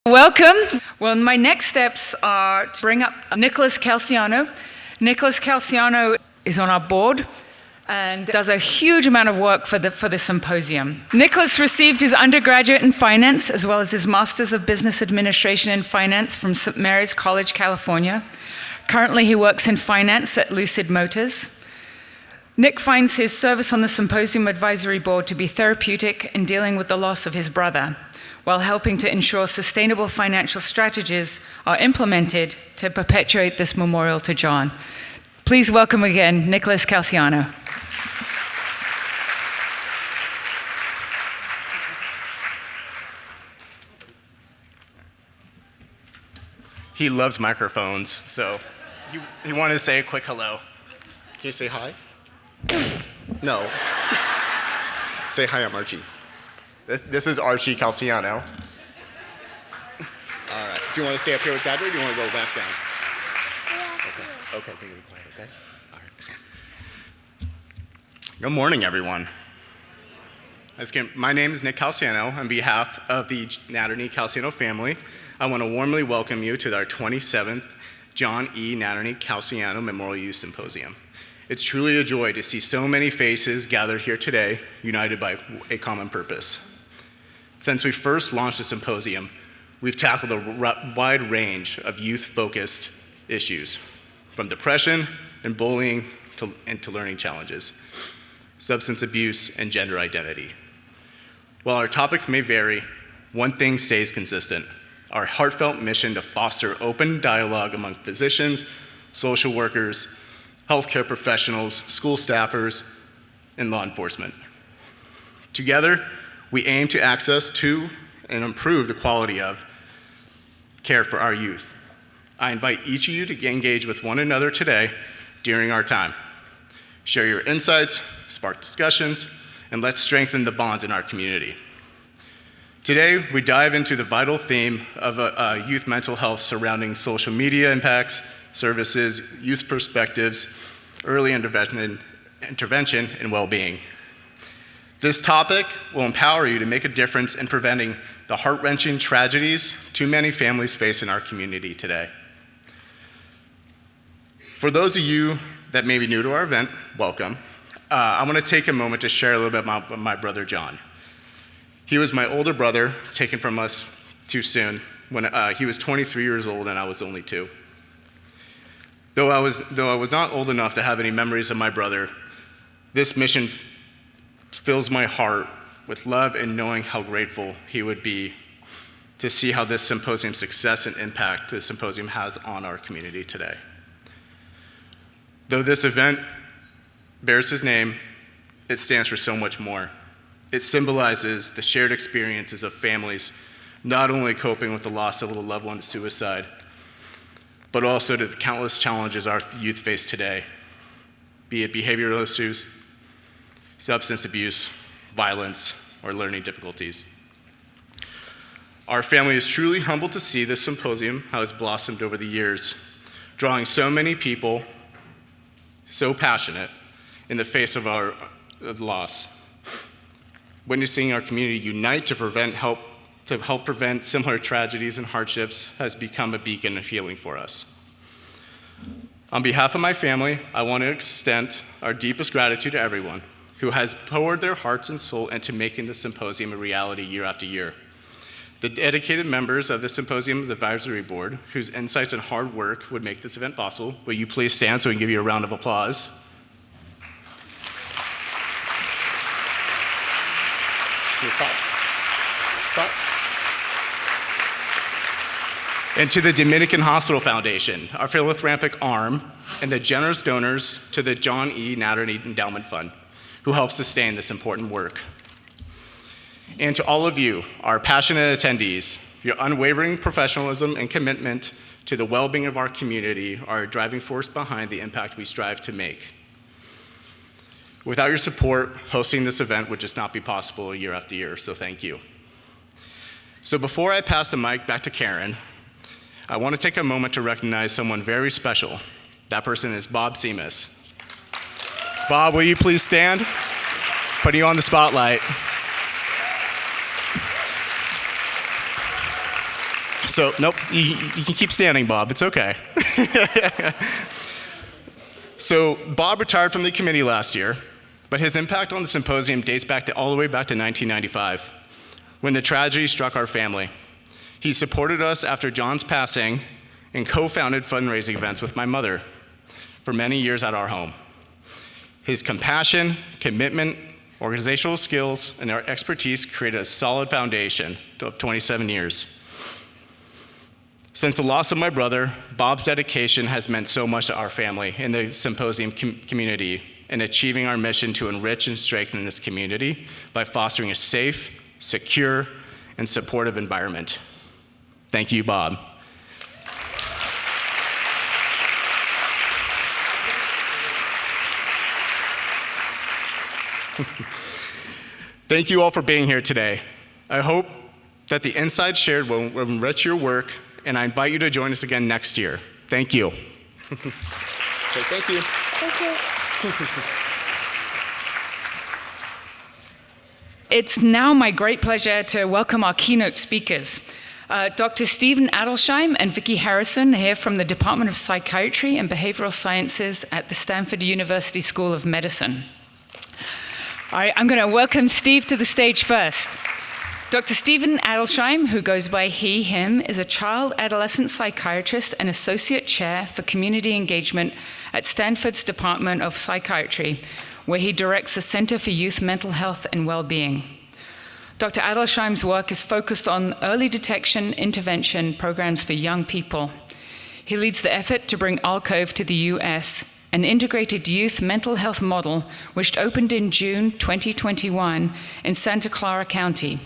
Welcome. Well, my next steps are to bring up Nicholas Calciano. Nicholas Calciano is on our board and does a huge amount of work for the symposium. Nicholas received his undergraduate in finance as well as his master's of business administration in finance from St. Mary's College, California. Currently, he works in finance at Lucid Motors. Nick finds his service on the Symposium Advisory Board to be therapeutic in dealing with the loss of his brother, while helping to ensure sustainable financial strategies are implemented to perpetuate this memorial to John. Please welcome again, Nicholas Calciano. He loves microphones, so he wanted to say a quick hello. Can you say hi? No. Say hi, I'm Archie. This is Archie Calciano. All right. Do you want to stay up here with Dad, or do you want to go back down? Okay, be quiet, okay? All right. Good morning, everyone. My name is Nick Calciano. On behalf of the Natterney Calciano family, I want to warmly welcome you to our 27th John E. Natterney Calciano Memorial Youth Symposium. It's truly a joy to see so many faces gathered here today, united by a common purpose. Since we first launched the symposium, we've tackled a wide range of youth-focused issues, from depression and bullying to learning challenges, substance abuse, and gender identity. While our topics may vary, one thing stays consistent: our heartfelt mission to foster open dialogue among physicians, social workers, healthcare professionals, school staffers, and law enforcement. Together, we aim to access to and improve the quality of care for our youth. I invite each of you to engage with one another today during our time. Share your insights, spark discussions, and let's strengthen the bonds in our community. Today, we dive into the vital theme of youth mental health surrounding social media impacts, services, youth perspectives, early intervention, and well-being. This topic will empower you to make a difference in preventing the heart-wrenching tragedies too many families face in our community today. For those of you that may be new to our event, welcome. I want to take a moment to share a little bit about my brother, John. He was my older brother, taken from us too soon, when he was 23 years old and I was only 2. Though I was not old enough to have any memories of my brother, this mission fills my heart with love and knowing how grateful he would be to see how this symposium's success and impact the symposium has on our community today. Though this event bears his name, it stands for so much more. It symbolizes the shared experiences of families not only coping with the loss of a loved one to suicide, but also to the countless challenges our youth face today, be it behavioral issues, substance abuse, violence, or learning difficulties. Our family is truly humbled to see this symposium, how it's blossomed over the years, drawing so many people, so passionate, in the face of our loss. Witnessing our community unite to help prevent similar tragedies and hardships has become a beacon of healing for us. On behalf of my family, I want to extend our deepest gratitude to everyone who has poured their hearts and soul into making the symposium a reality year after year. The dedicated members of the Symposium's Advisory Board, whose insights and hard work would make this event possible. Will you please stand so we can give you a round of applause? And to the Dominican Hospital Foundation, our philanthropic arm, and the generous donors to the John E. Natterney Endowment Fund, who help sustain this important work. And to all of you, our passionate attendees, your unwavering professionalism and commitment to the well-being of our community are a driving force behind the impact we strive to make. Without your support, hosting this event would just not be possible year after year, so thank you. So before I pass the mic back to Karen, I want to take a moment to recognize someone very special. That person is Bob Seamus. Bob, will you please stand? Putting you on the spotlight. So, nope, you can keep standing, Bob. It's okay. So, Bob retired from the committee last year, but his impact on the symposium dates back all the way back to 1995, when the tragedy struck our family. He supported us after John's passing and co-founded fundraising events with my mother for many years at our home. His compassion, commitment, organizational skills, and our expertise created a solid foundation of 27 years. Since the loss of my brother, Bob's dedication has meant so much to our family and the Symposium community in achieving our mission to enrich and strengthen this community by fostering a safe, secure, and supportive environment. Thank you, Bob. Thank you all for being here today. I hope that the insights shared will enrich your work, and I invite you to join us again next year. Thank you. Okay, thank you. Thank you. It's now my great pleasure to welcome our keynote speakers. Dr. Stephen Adelsheim and Vicki Harrison are here from the Department of Psychiatry and Behavioral Sciences at the Stanford University School of Medicine. All right, I'm going to welcome Steve to the stage first. Dr. Stephen Adelsheim, who goes by he, him, is a child adolescent psychiatrist and associate chair for community engagement at Stanford's Department of Psychiatry, where he directs the Center for Youth Mental Health and Well-Being. Dr. Adelsheim's work is focused on early detection intervention programs for young people. He leads the effort to bring ALCOVE to the US, an integrated youth mental health model which opened in June 2021 in Santa Clara County,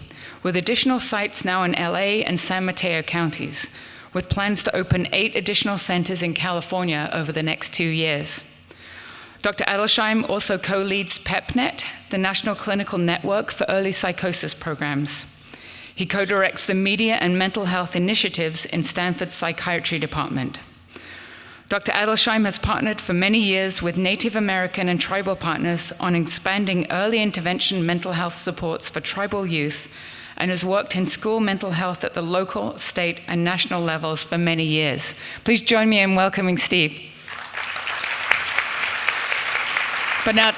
with additional sites now in LA and San Mateo counties, with plans to open 8 additional centers in California over the next 2 years. Dr. Adelsheim also co-leads PEPNet, the National Clinical Network for Early Psychosis Programs. He co-directs the Media and Mental Health Initiatives in Stanford's Psychiatry Department. Dr. Adelsheim has partnered for many years with Native American and tribal partners on expanding early intervention mental health supports for tribal youth and has worked in school mental health at the local, state, and national levels for many years. Please join me in welcoming Steve. But now,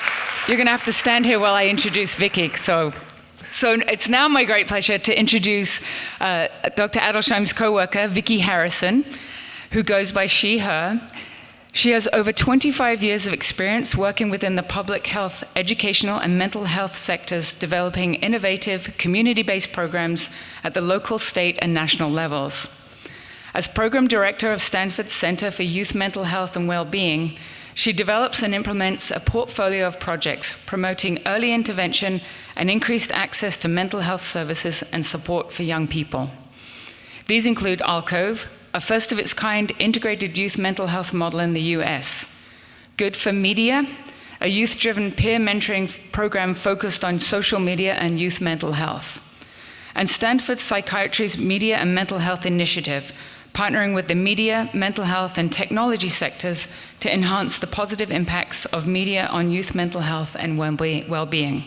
you're going to have to stand here while I introduce Vicki. So it's now my great pleasure to introduce Dr. Adelsheim's co-worker, Vicki Harrison, who goes by she, her. She has over 25 years of experience working within the public health, educational, and mental health sectors, developing innovative, community-based programs at the local, state, and national levels. As program director of Stanford's Center for Youth Mental Health and Well-Being, she develops and implements a portfolio of projects promoting early intervention and increased access to mental health services and support for young people. These include ALCOVE, a first-of-its-kind integrated youth mental health model in the US, Good for Media, a youth-driven peer mentoring program focused on social media and youth mental health, and Stanford Psychiatry's Media and Mental Health Initiative, partnering with the media, mental health, and technology sectors to enhance the positive impacts of media on youth mental health and well-being.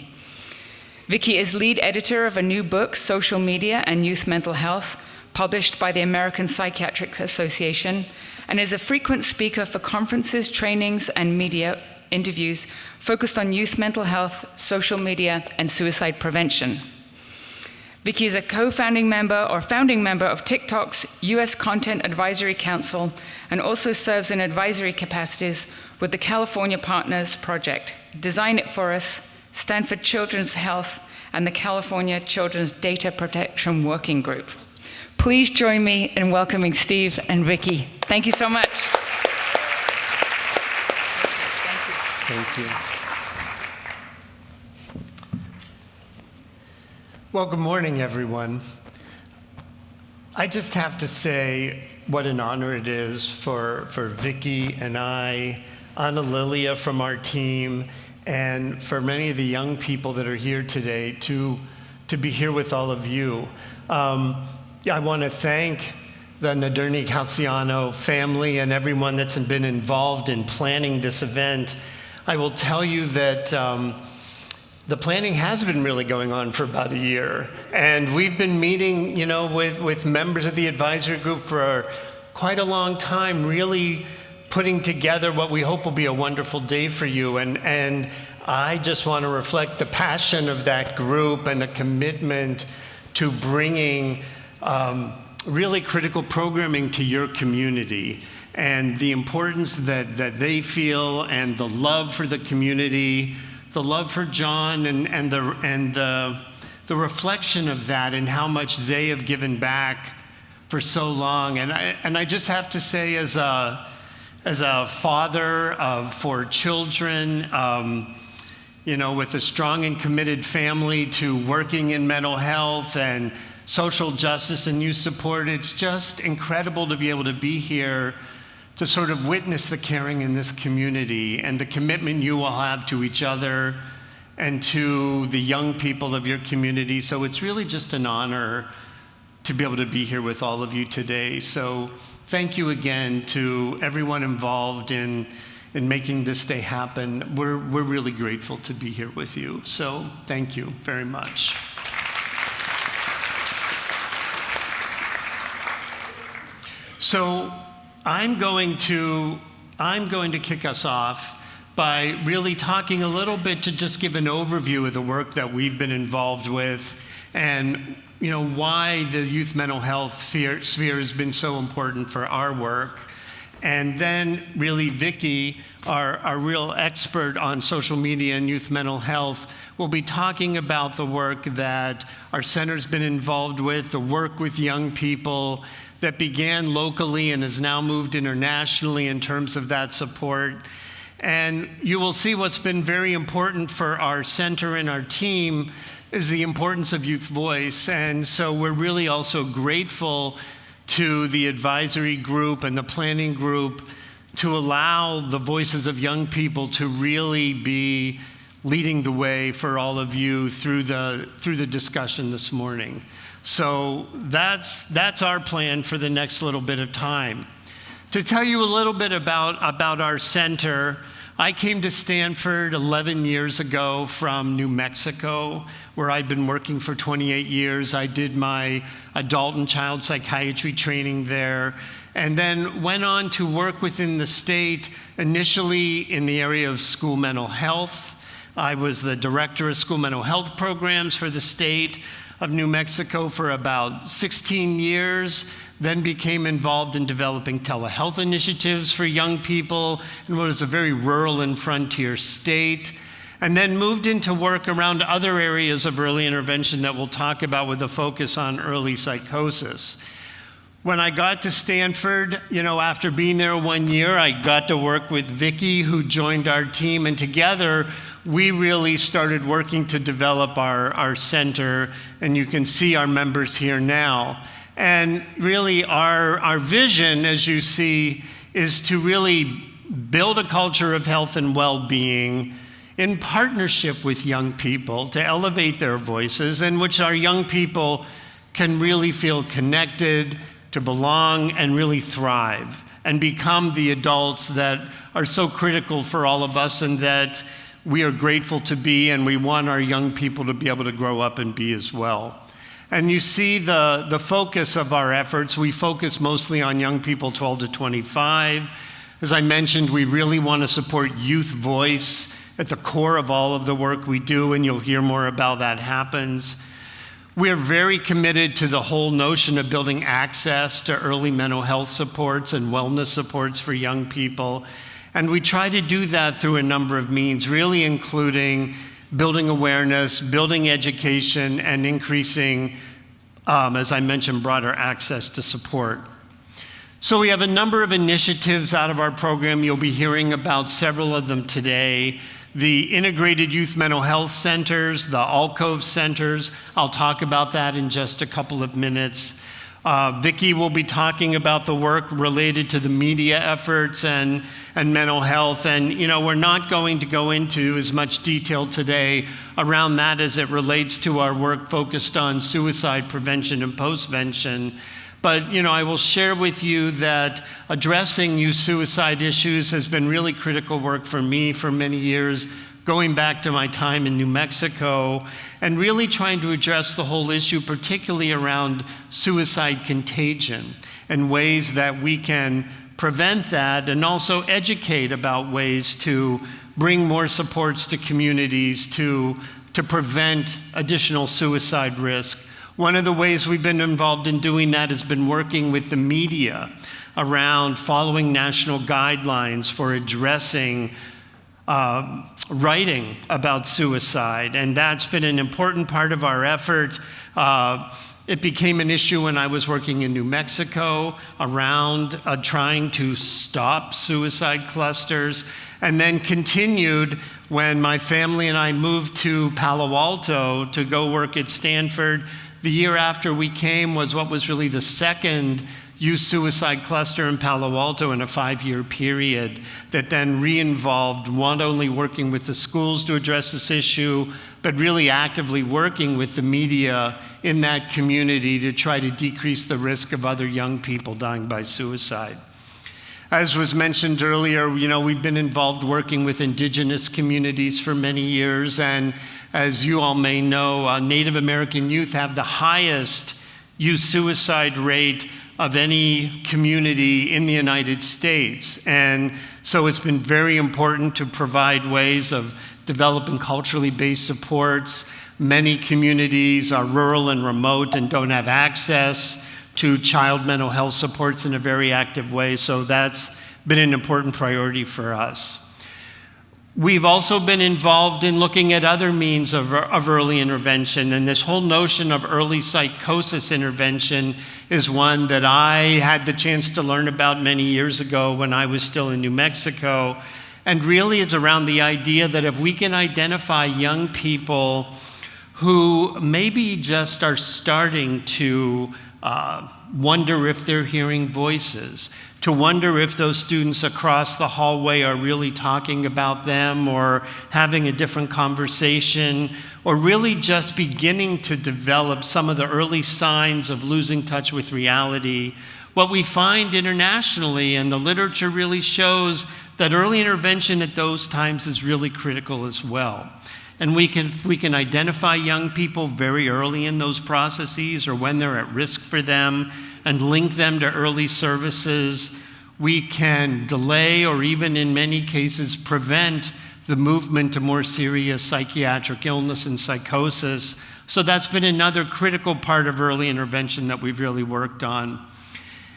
Vicki is lead editor of a new book, Social Media and Youth Mental Health, published by the American Psychiatric Association, and is a frequent speaker for conferences, trainings, and media interviews focused on youth mental health, social media, and suicide prevention. Vicki is a co-founding member or founding member of TikTok's US Content Advisory Council and also serves in advisory capacities with the California Partners Project, Design It For Us, Stanford Children's Health, and the California Children's Data Protection Working Group. Please join me in welcoming Steve and Vicki. Thank you so much. Thank you. Well, good morning, everyone. I just have to say what an honor it is for Vicki and I, Anna Lilia from our team, and for many of the young people that are here today to be here with all of you. I want to thank the Naderni Calciano family and everyone that's been involved in planning this event. I will tell you that the planning has been really going on for about a year. And we've been meeting, with members of the advisory group for quite a long time, really putting together what we hope will be a wonderful day for you. And I just want to reflect the passion of that group and the commitment to bringing really critical programming to your community, and the importance that they feel, and the love for the community, the love for John, and the reflection of that, and how much they have given back for so long. And I just have to say, as a father of 4 children, with a strong and committed family to working in mental health and social justice and youth support, it's just incredible to be able to be here to sort of witness the caring in this community and the commitment you will have to each other and to the young people of your community. So it's really just an honor to be able to be here with all of you today. So thank you again to everyone involved in making this day happen. We're really grateful to be here with you. So thank you very much. So I'm going to kick us off by really talking a little bit to just give an overview of the work that we've been involved with, and why the youth mental health sphere has been so important for our work. And then really Vicki, our real expert on social media and youth mental health, will be talking about the work that our center's been involved with, the work with young people that began locally and has now moved internationally in terms of that support. And you will see what's been very important for our center and our team is the importance of youth voice. And so we're really also grateful to the advisory group and the planning group to allow the voices of young people to really be leading the way for all of you through the discussion this morning. So that's our plan for the next little bit of time. To tell you a little bit about our center, I came to Stanford 11 years ago from New Mexico, where I'd been working for 28 years. I did my adult and child psychiatry training there, and then went on to work within the state, initially in the area of school mental health. I was the director of school mental health programs for the state of New Mexico for about 16 years, then became involved in developing telehealth initiatives for young people in what is a very rural and frontier state, and then moved into work around other areas of early intervention that we'll talk about with a focus on early psychosis. When I got to Stanford, after being there 1 year, I got to work with Vicki, who joined our team, and together we really started working to develop our center, and you can see our members here now. And really our vision, as you see, is to really build a culture of health and well-being in partnership with young people to elevate their voices, in which our young people can really feel connected, to belong, and really thrive and become the adults that are so critical for all of us and that we are grateful to be, and we want our young people to be able to grow up and be as well. And you see the focus of our efforts. We focus mostly on young people 12 to 25. As I mentioned, we really want to support youth voice at the core of all of the work we do, and you'll hear more about that happens. We're very committed to the whole notion of building access to early mental health supports and wellness supports for young people. And we try to do that through a number of means, really including building awareness, building education, and increasing, as I mentioned, broader access to support. So we have a number of initiatives out of our program. You'll be hearing about several of them today. The integrated youth mental health centers, the Alcove centers, I'll talk about that in just a couple of minutes. Vicki will be talking about the work related to the media efforts and mental health. And, we're not going to go into as much detail today around that as it relates to our work focused on suicide prevention and postvention. But, I will share with you that addressing youth suicide issues has been really critical work for me for many years, going back to my time in New Mexico and really trying to address the whole issue, particularly around suicide contagion and ways that we can prevent that, and also educate about ways to bring more supports to communities to prevent additional suicide risk. One of the ways we've been involved in doing that has been working with the media around following national guidelines for addressing writing about suicide, and that's been an important part of our effort. It became an issue when I was working in New Mexico around trying to stop suicide clusters, and then continued when my family and I moved to Palo Alto to go work at Stanford. The year after we came was what was really the second youth suicide cluster in Palo Alto in a 5-year period that then re-involved not only working with the schools to address this issue, but really actively working with the media in that community to try to decrease the risk of other young people dying by suicide. As was mentioned earlier, we've been involved working with indigenous communities for many years, and as you all may know, Native American youth have the highest youth suicide rate of any community in the United States. And so it's been very important to provide ways of developing culturally based supports. Many communities are rural and remote and don't have access to child mental health supports in a very active way, so that's been an important priority for us. We've also been involved in looking at other means of early intervention, and this whole notion of early psychosis intervention is one that I had the chance to learn about many years ago when I was still in New Mexico. And really it's around the idea that if we can identify young people who maybe just are starting to wonder if they're hearing voices, to wonder if those students across the hallway are really talking about them or having a different conversation, or really just beginning to develop some of the early signs of losing touch with reality. What we find internationally, and the literature really shows, that early intervention at those times is really critical as well. And we can identify young people very early in those processes or when they're at risk for them and link them to early services. We can delay or even in many cases prevent the movement to more serious psychiatric illness and psychosis. So that's been another critical part of early intervention that we've really worked on.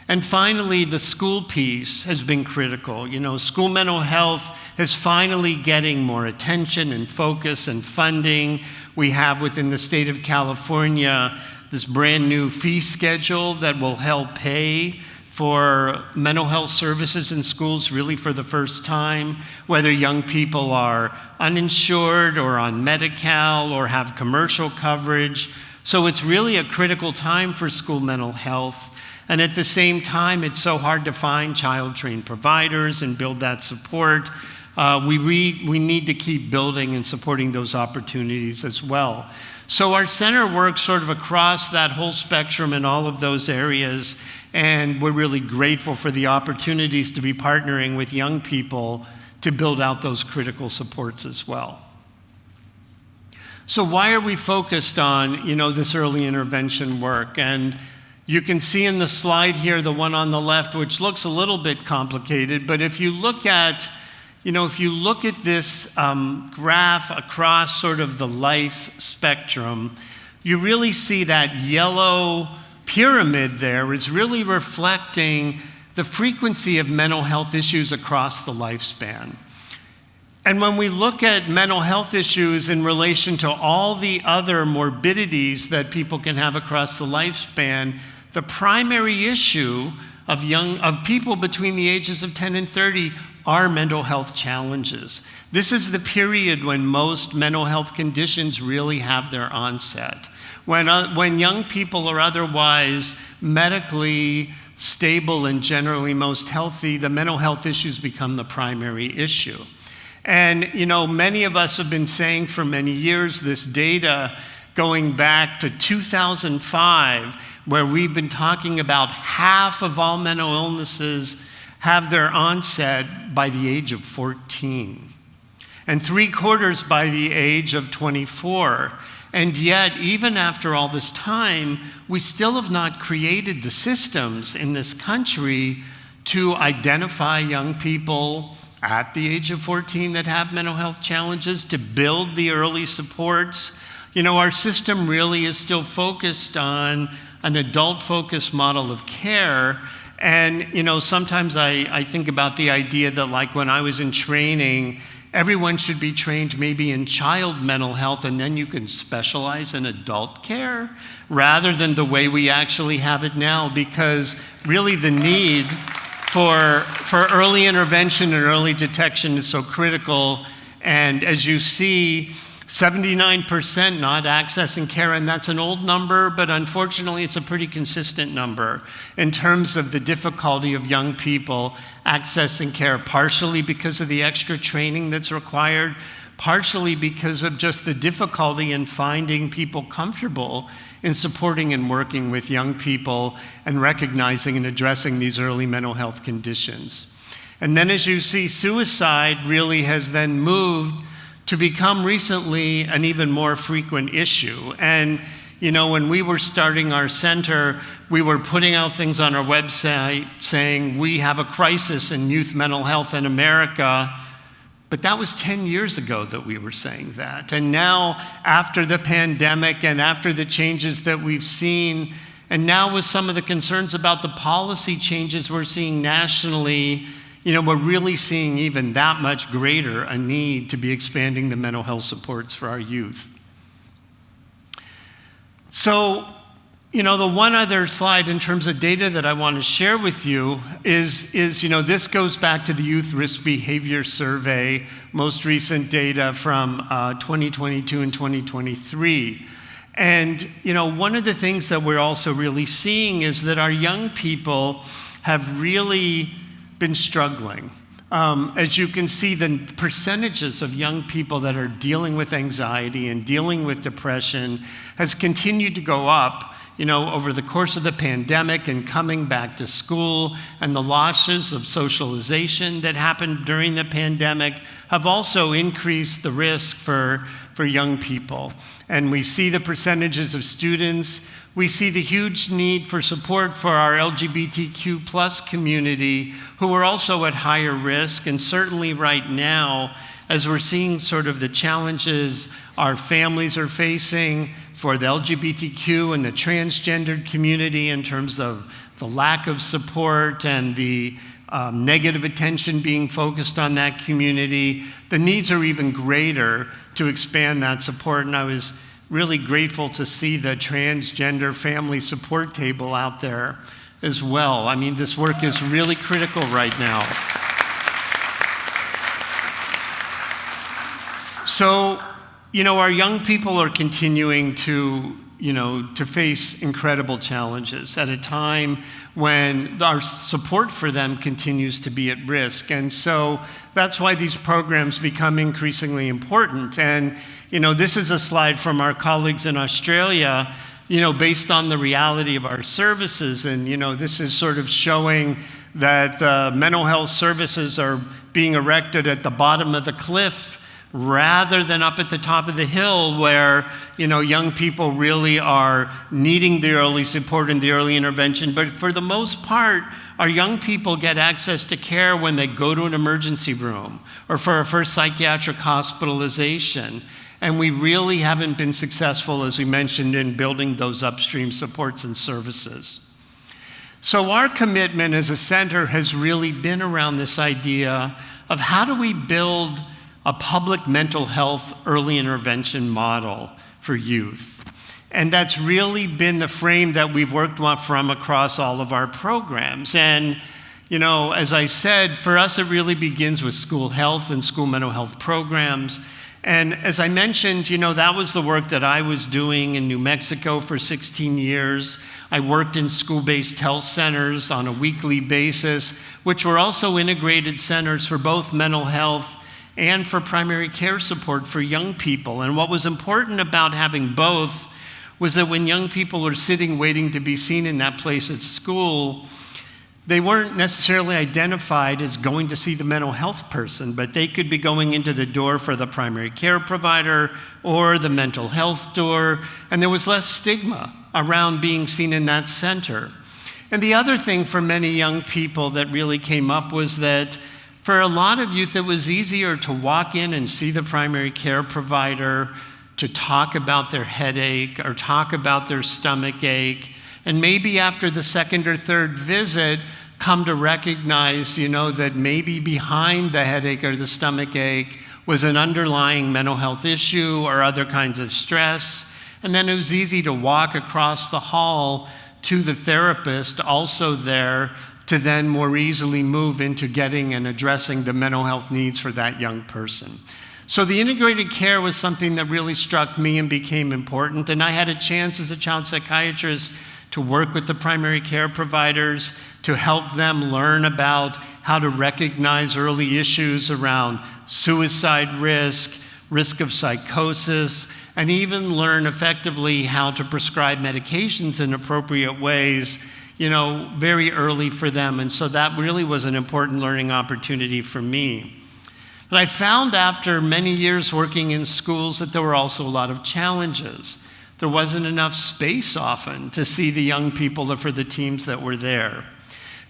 And finally, the school piece has been critical. School mental health is finally getting more attention and focus and funding. We have within the state of California this brand new fee schedule that will help pay for mental health services in schools really for the first time, whether young people are uninsured or on Medi-Cal or have commercial coverage. So it's really a critical time for school mental health. And at the same time, it's so hard to find child-trained providers and build that support. We need to keep building and supporting those opportunities as well. So our center works sort of across that whole spectrum in all of those areas, and we're really grateful for the opportunities to be partnering with young people to build out those critical supports as well. So why are we focused on, this early intervention work? And you can see in the slide here, the one on the left, which looks a little bit complicated, but if you look at this graph across sort of the life spectrum, you really see that yellow pyramid there is really reflecting the frequency of mental health issues across the lifespan. And when we look at mental health issues in relation to all the other morbidities that people can have across the lifespan, the primary issue of people between the ages of 10 and 30 are mental health challenges. This is the period when most mental health conditions really have their onset. When young people are otherwise medically stable and generally most healthy, the mental health issues become the primary issue. And many of us have been saying for many years this data going back to 2005, where we've been talking about half of all mental illnesses have their onset by the age of 14. and 3/4 by the age of 24. And yet, even after all this time, we still have not created the systems in this country to identify young people at the age of 14 that have mental health challenges, to build the early supports. You know, our system really is still focused on an adult-focused model of care. And, you know, sometimes I think about the idea that, like, when I was in training, everyone should be trained maybe in child mental health, and then you can specialize in adult care, rather than the way we actually have it now, because really the need for early intervention and early detection is so critical. And as you see, 79% not accessing care, and that's an old number, but unfortunately it's a pretty consistent number in terms of the difficulty of young people accessing care, partially because of the extra training that's required, partially because of just the difficulty in finding people comfortable in supporting and working with young people and recognizing and addressing these early mental health conditions. And then as you see, suicide really has then moved to become recently an even more frequent issue. And, you know, when we were starting our center, we were putting out things on our website saying we have a crisis in youth mental health in America. But that was 10 years ago that we were saying that. And now, after the pandemic and after the changes that we've seen, and now with some of the concerns about the policy changes we're seeing nationally, you know, we're really seeing even that much greater a need to be expanding the mental health supports for our youth. So, you know, the one other slide in terms of data that I want to share with you is, you know, this goes back to the Youth Risk Behavior Survey, most recent data from 2022 and 2023. And, you know, one of the things that we're also really seeing is that our young people have really been struggling. As you can see, the percentages of young people that are dealing with anxiety and dealing with depression has continued to go up, you know, over the course of the pandemic and coming back to school, and the losses of socialization that happened during the pandemic have also increased the risk for young people. And we see the percentages of students. We see the huge need for support for our LGBTQ plus community, who are also at higher risk. And certainly right now, as we're seeing sort of the challenges our families are facing for the LGBTQ and the transgendered community in terms of the lack of support and the negative attention being focused on that community, the needs are even greater to expand that support. And I was really grateful to see the transgender family support table out there as well. I mean, this work is really critical right now. So, you know, our young people are continuing to, you know, to face incredible challenges at a time when our support for them continues to be at risk. And so that's why these programs become increasingly important. And, you know, this is a slide from our colleagues in Australia, you know, based on the reality of our services. And, you know, this is sort of showing that the mental health services are being erected at the bottom of the cliff rather than up at the top of the hill, where, you know, young people really are needing the early support and the early intervention. But for the most part, our young people get access to care when they go to an emergency room or for a first psychiatric hospitalization. And we really haven't been successful, as we mentioned, in building those upstream supports and services. So our commitment as a center has really been around this idea of how do we build a public mental health early intervention model for youth. And that's really been the frame that we've worked from across all of our programs. And, you know, as I said, for us it really begins with school health and school mental health programs. And as I mentioned, you know, that was the work that I was doing in New Mexico for 16 years. I worked in school-based health centers on a weekly basis, which were also integrated centers for both mental health and for primary care support for young people. And what was important about having both was that when young people were sitting waiting to be seen in that place at school, They weren't necessarily identified as going to see the mental health person, but they could be going into the door for the primary care provider or the mental health door, and there was less stigma around being seen in that center. And the other thing for many young people that really came up was that for a lot of youth, it was easier to walk in and see the primary care provider, to talk about their headache or talk about their stomach ache, and maybe after the second or third visit, come to recognize, that maybe behind the headache or the stomach ache was an underlying mental health issue or other kinds of stress. And then it was easy to walk across the hall to the therapist also there to then more easily move into getting and addressing the mental health needs for that young person. So the integrated care was something that really struck me and became important. And I had a chance as a child psychiatrist to work with the primary care providers, to help them learn about how to recognize early issues around suicide risk of psychosis, and even learn effectively how to prescribe medications in appropriate ways, very early for them. And so that really was an important learning opportunity for me. But I found after many years working in schools that there were also a lot of challenges. There wasn't enough space often to see the young people or for the teams that were there.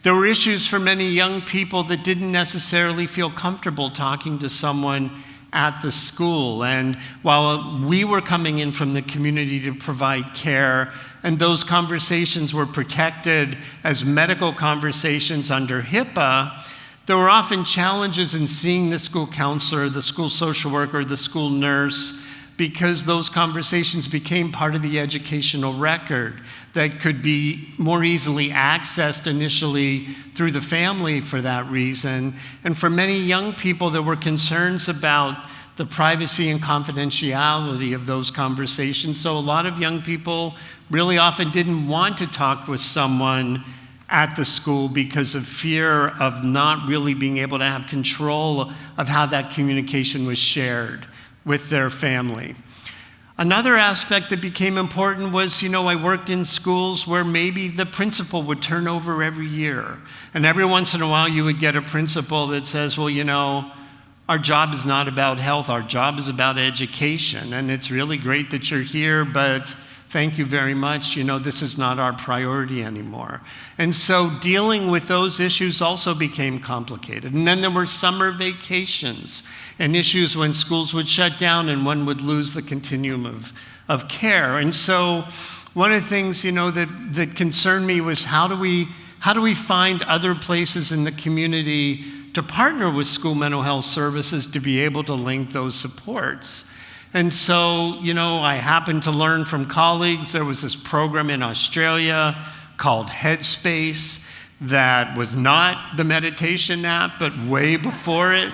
There were issues for many young people that didn't necessarily feel comfortable talking to someone at the school. And while we were coming in from the community to provide care, and those conversations were protected as medical conversations under HIPAA, there were often challenges in seeing the school counselor, the school social worker, the school nurse, because those conversations became part of the educational record that could be more easily accessed initially through the family for that reason. And for many young people, there were concerns about the privacy and confidentiality of those conversations. So a lot of young people really often didn't want to talk with someone at the school because of fear of not really being able to have control of how that communication was shared with their family. Another aspect that became important was, I worked in schools where maybe the principal would turn over every year. And every once in a while you would get a principal that says, well, our job is not about health, our job is about education. And it's really great that you're here, but thank you very much. This is not our priority anymore. And so dealing with those issues also became complicated. And then there were summer vacations and issues when schools would shut down and one would lose the continuum of care. And so one of the things, that concerned me was how do we find other places in the community to partner with school mental health services to be able to link those supports? And so, I happened to learn from colleagues, there was this program in Australia called Headspace that was not the meditation app, but way before it,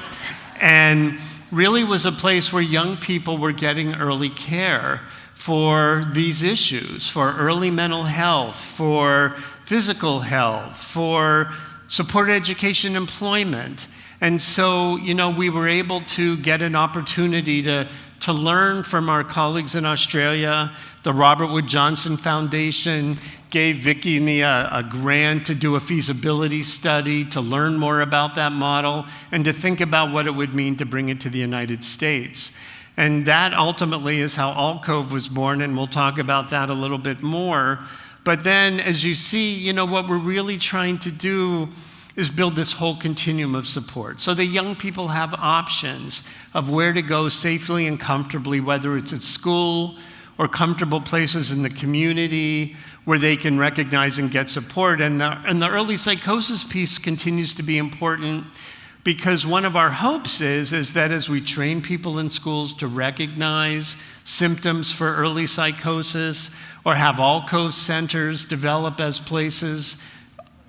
and really was a place where young people were getting early care for these issues, for early mental health, for physical health, for support education employment. And so, we were able to get an opportunity to learn from our colleagues in Australia. The Robert Wood Johnson Foundation gave Vicki and me a grant to do a feasibility study, to learn more about that model, and to think about what it would mean to bring it to the United States. And that ultimately is how Alcove was born, and we'll talk about that a little bit more. But then, as you see, what we're really trying to do is build this whole continuum of support so that young people have options of where to go safely and comfortably, whether it's at school or comfortable places in the community where they can recognize and get support. And the early psychosis piece continues to be important because one of our hopes is that as we train people in schools to recognize symptoms for early psychosis or have Alcove centers develop as places,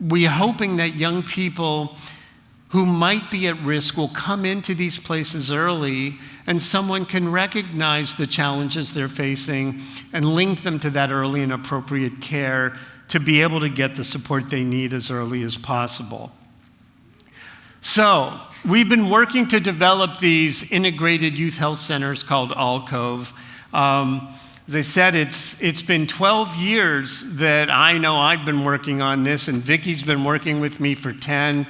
we're hoping that young people who might be at risk will come into these places early and someone can recognize the challenges they're facing and link them to that early and appropriate care to be able to get the support they need as early as possible. So, we've been working to develop these integrated youth health centers called Alcove. As I said, it's been 12 years that I know I've been working on this, and Vicky's been working with me for 10.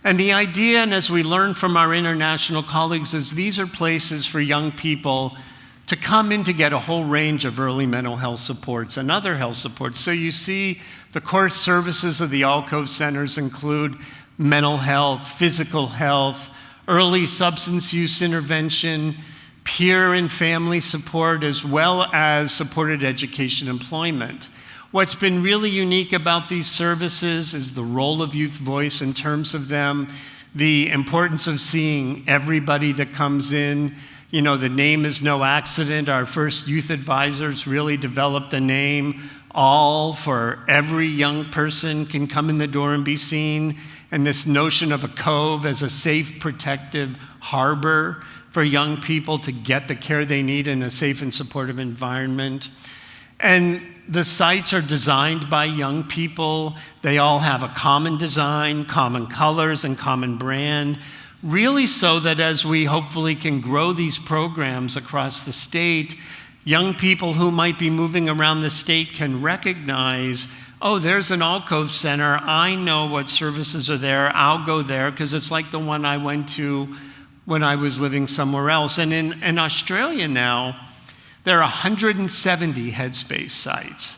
And the idea, and as we learn from our international colleagues, is these are places for young people to come in to get a whole range of early mental health supports and other health supports. So you see the core services of the Alcove Centers include mental health, physical health, early substance use intervention, peer and family support, as well as supported education employment. What's been really unique about these services is the role of youth voice in terms of them, the importance of seeing everybody that comes in. You know, the name is no accident. Our first youth advisors really developed the name all for every young person can come in the door and be seen. And this notion of a cove as a safe, protective harbor for young people to get the care they need in a safe and supportive environment. And the sites are designed by young people. They all have a common design, common colors, and common brand, really so that as we hopefully can grow these programs across the state, young people who might be moving around the state can recognize, oh, there's an Alcove Center. I know what services are there. I'll go there because it's like the one I went to when I was living somewhere else. And in Australia now, there are 170 Headspace sites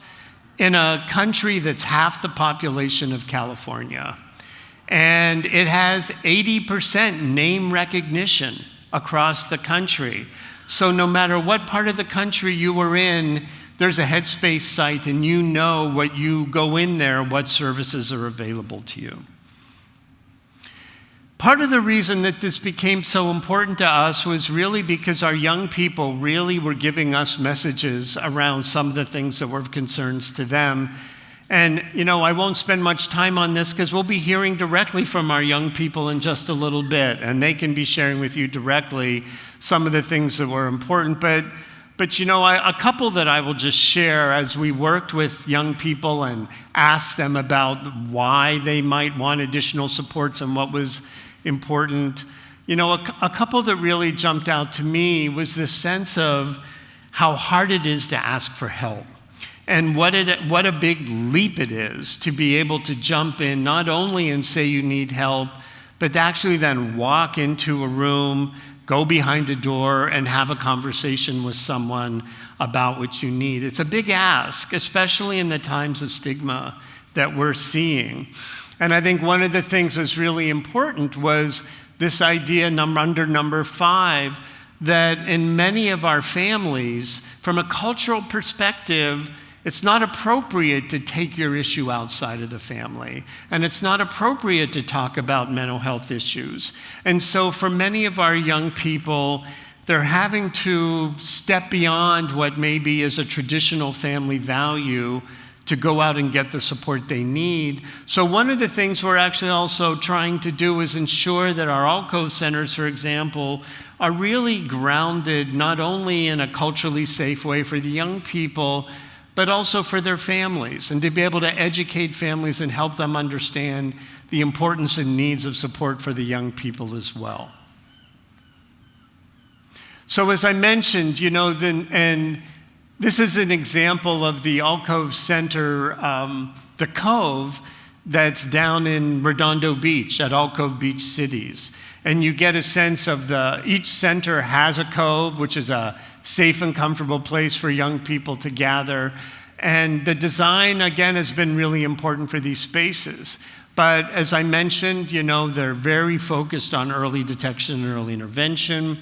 in a country that's half the population of California. And it has 80% name recognition across the country. So no matter what part of the country you were in, there's a Headspace site and you know what you go in there, what services are available to you. Part of the reason that this became so important to us was really because our young people really were giving us messages around some of the things that were of concerns to them. And, you know, I won't spend much time on this because we'll be hearing directly from our young people in just a little bit, and they can be sharing with you directly some of the things that were important. But you know, a couple that I will just share as we worked with young people and asked them about why they might want additional supports and what was important. You know, a couple that really jumped out to me was this sense of how hard it is to ask for help. And what a big leap it is to be able to jump in not only and say you need help, but to actually then walk into a room, go behind a door, and have a conversation with someone about what you need. It's a big ask, especially in the times of stigma that we're seeing. And I think one of the things that's really important was this idea under number 5, that in many of our families, from a cultural perspective, it's not appropriate to take your issue outside of the family. And it's not appropriate to talk about mental health issues. And so for many of our young people, they're having to step beyond what maybe is a traditional family value to go out and get the support they need. So one of the things we're actually also trying to do is ensure that our Alcove Centers, for example, are really grounded not only in a culturally safe way for the young people, but also for their families, and to be able to educate families and help them understand the importance and needs of support for the young people as well. So as I mentioned, you know, and this is an example of the Alcove Center, the Cove, that's down in Redondo Beach at Alcove Beach Cities. And you get a sense of each center has a cove, which is a safe and comfortable place for young people to gather. And the design, again, has been really important for these spaces. But as I mentioned, you know, they're very focused on early detection and early intervention.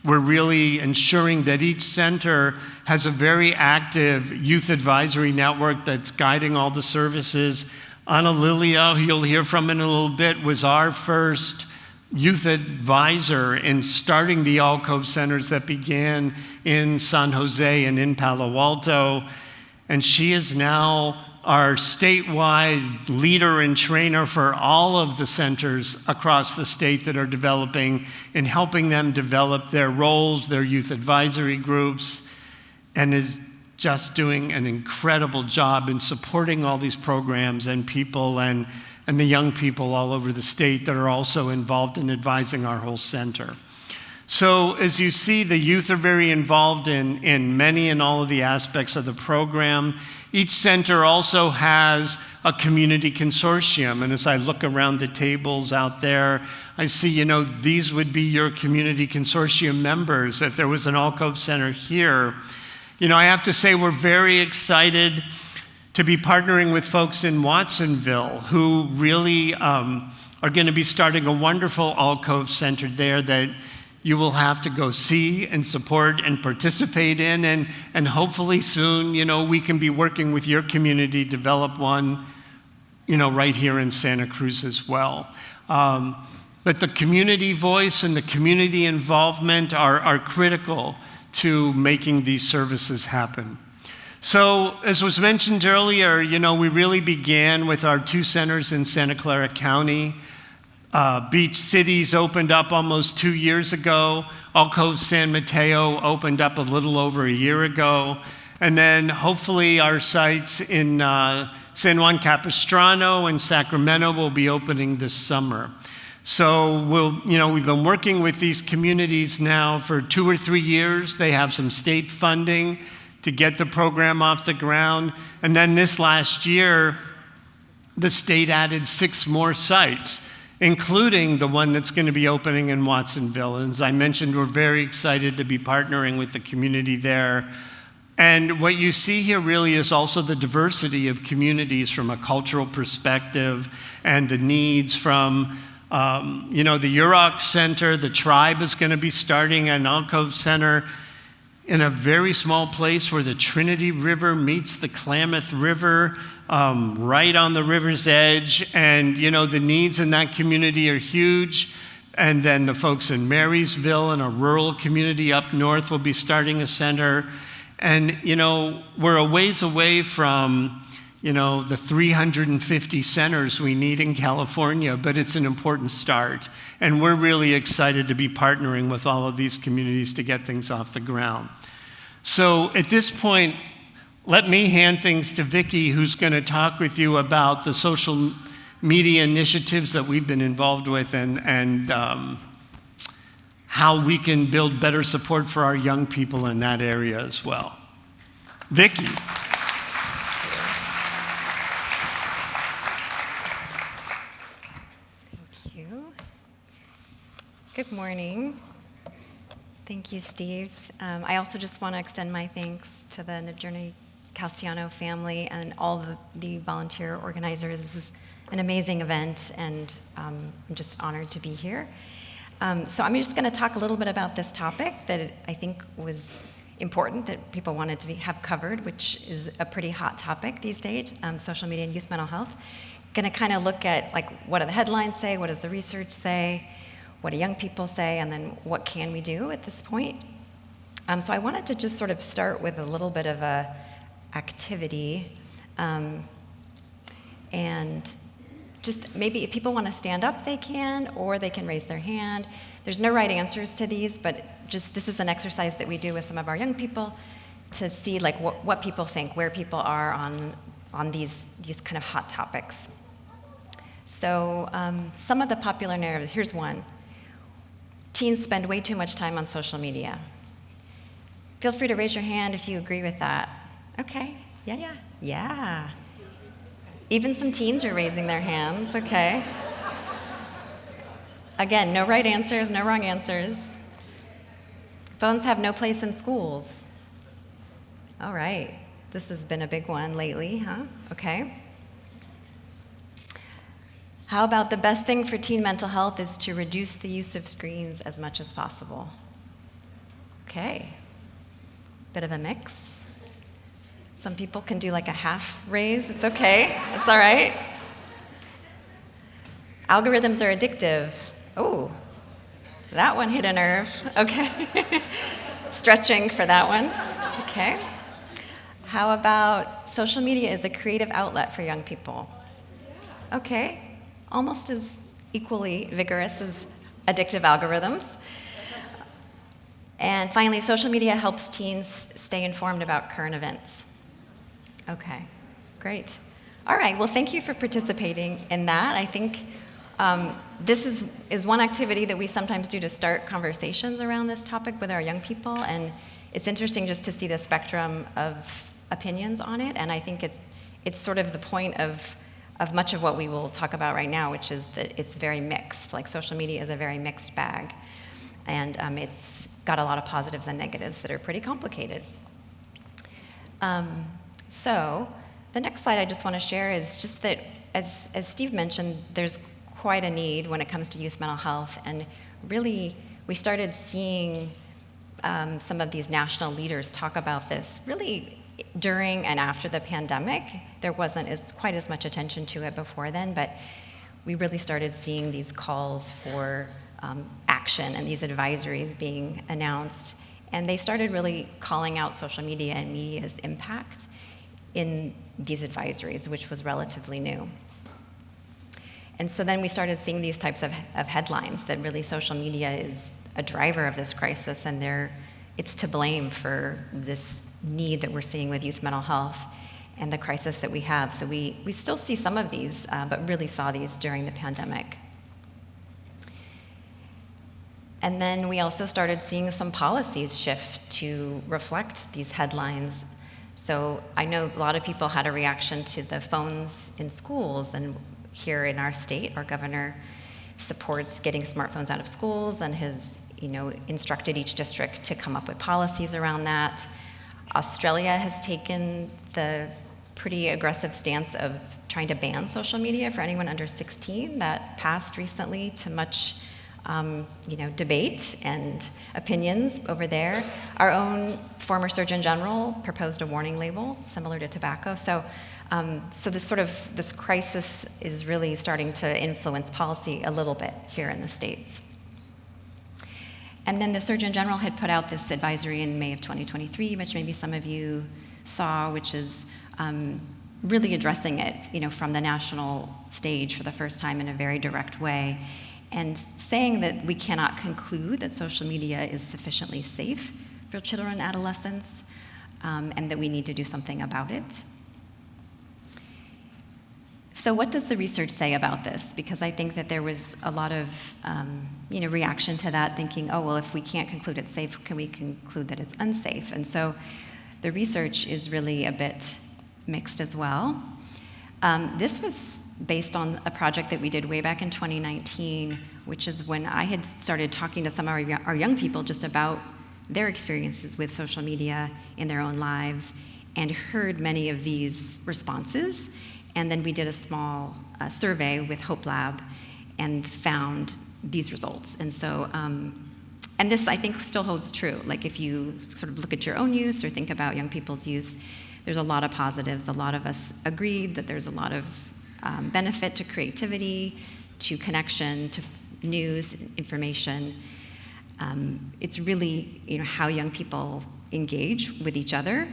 We're really ensuring that each center has a very active youth advisory network that's guiding all the services. Ana Lilia, who you'll hear from in a little bit, was our first youth advisor in starting the Alcove Centers that began in San Jose and in Palo Alto. And she is now our statewide leader and trainer for all of the centers across the state that are developing and helping them develop their roles, their youth advisory groups, and is just doing an incredible job in supporting all these programs and people and the young people all over the state that are also involved in advising our whole center. So as you see, the youth are very involved in many and all of the aspects of the program. Each center also has a community consortium. And as I look around the tables out there, I see, these would be your community consortium members. If there was an Alcove Center here, I have to say we're very excited to be partnering with folks in Watsonville who really are going to be starting a wonderful Alcove Center there that you will have to go see and support and participate in, and hopefully soon, we can be working with your community to develop one, right here in Santa Cruz as well. But the community voice and the community involvement are critical to making these services happen. So, as was mentioned earlier, we really began with our 2 centers in Santa Clara County. Beach Cities opened up almost 2 years ago. Alcove San Mateo opened up a little over a year ago. And then hopefully our sites in San Juan Capistrano and Sacramento will be opening this summer. So we've been working with these communities now for 2 or 3 years. They have some state funding to get the program off the ground. And then this last year, the state added 6 more sites, including the one that's going to be opening in Watsonville. And as I mentioned, we're very excited to be partnering with the community there. And what you see here really is also the diversity of communities from a cultural perspective and the needs from, the Yurok Center. The tribe is going to be starting an Alcove Center in a very small place where the Trinity River meets the Klamath River, right on the river's edge. And, the needs in that community are huge. And then the folks in Marysville, in a rural community up north, will be starting a center. And, we're a ways away from, the 350 centers we need in California, but it's an important start. And we're really excited to be partnering with all of these communities to get things off the ground. So at this point, let me hand things to Vicki, who's going to talk with you about the social media initiatives that we've been involved with and how we can build better support for our young people in that area as well. Vicki. Thank you. Good morning. Thank you, Steve. I also just want to extend my thanks to the Nabjerni Calciano family and all the volunteer organizers. This is an amazing event, and I'm just honored to be here. So I'm just going to talk a little bit about this topic that I think was important that people wanted to have covered, which is a pretty hot topic these days, social media and youth mental health. Going to kind of look at what do the headlines say, what does the research say, what do young people say, and then what can we do at this point. So I wanted to just sort of start with a little bit of a activity, and just maybe if people want to stand up, they can, or they can raise their hand. There's no right answers to these, but just this is an exercise that we do with some of our young people to see what people think, where people are on these kind of hot topics. So some of the popular narratives, here's one. Teens spend way too much time on social media. Feel free to raise your hand if you agree with that. Okay, yeah. Even some teens are raising their hands, okay. Again, no right answers, no wrong answers. Phones have no place in schools. All right, this has been a big one lately, huh? Okay. How about the best thing for teen mental health is to reduce the use of screens as much as possible? Okay, bit of a mix. Some people can do a half raise, it's okay, it's all right. Algorithms are addictive. Oh, that one hit a nerve, okay. Stretching for that one, okay. How about social media is a creative outlet for young people? Okay, almost as equally vigorous as addictive algorithms. And finally, social media helps teens stay informed about current events. Okay, great. All right, well, thank you for participating in that. I think This is one activity that we sometimes do to start conversations around this topic with our young people, and it's interesting just to see the spectrum of opinions on it, and I think it's sort of the point of much of what we will talk about right now, which is that it's very mixed. Like, social media is a very mixed bag, and it's got a lot of positives and negatives that are pretty complicated. So the next slide I just want to share is just that, as Steve mentioned, there's quite a need when it comes to youth mental health, and really we started seeing some of these national leaders talk about this really during and after the pandemic. There wasn't quite as much attention to it before then, but we really started seeing these calls for action and these advisories being announced, and they started really calling out social media and media's impact in these advisories, which was relatively new. And so then we started seeing these types of headlines that really social media is a driver of this crisis, and it's to blame for this need that we're seeing with youth mental health and the crisis that we have. So we still see some of these, but really saw these during the pandemic. And then we also started seeing some policies shift to reflect these headlines. So I know a lot of people had a reaction to the phones in schools, and here in our state, our governor supports getting smartphones out of schools and has, instructed each district to come up with policies around that. Australia has taken the pretty aggressive stance of trying to ban social media for anyone under 16. That passed recently to much debate and opinions over there. Our own former Surgeon General proposed a warning label similar to tobacco. So this crisis is really starting to influence policy a little bit here in the States. And then the Surgeon General had put out this advisory in May of 2023, which maybe some of you saw, which is really addressing it, from the national stage for the first time in a very direct way, and saying that we cannot conclude that social media is sufficiently safe for children and adolescents, and that we need to do something about it. So what does the research say about this? Because I think that there was a lot of reaction to that, thinking, oh, well, if we can't conclude it's safe, can we conclude that it's unsafe? And so the research is really a bit mixed as well. This was based on a project that we did way back in 2019, which is when I had started talking to some of our young people just about their experiences with social media in their own lives, and heard many of these responses. And then we did a small survey with Hope Lab and found these results. And so, and this I think still holds true. Like, if you sort of look at your own use or think about young people's use, there's a lot of positives. A lot of us agreed that there's a lot of benefit to creativity, to connection, to news, information. It's really, how young people engage with each other.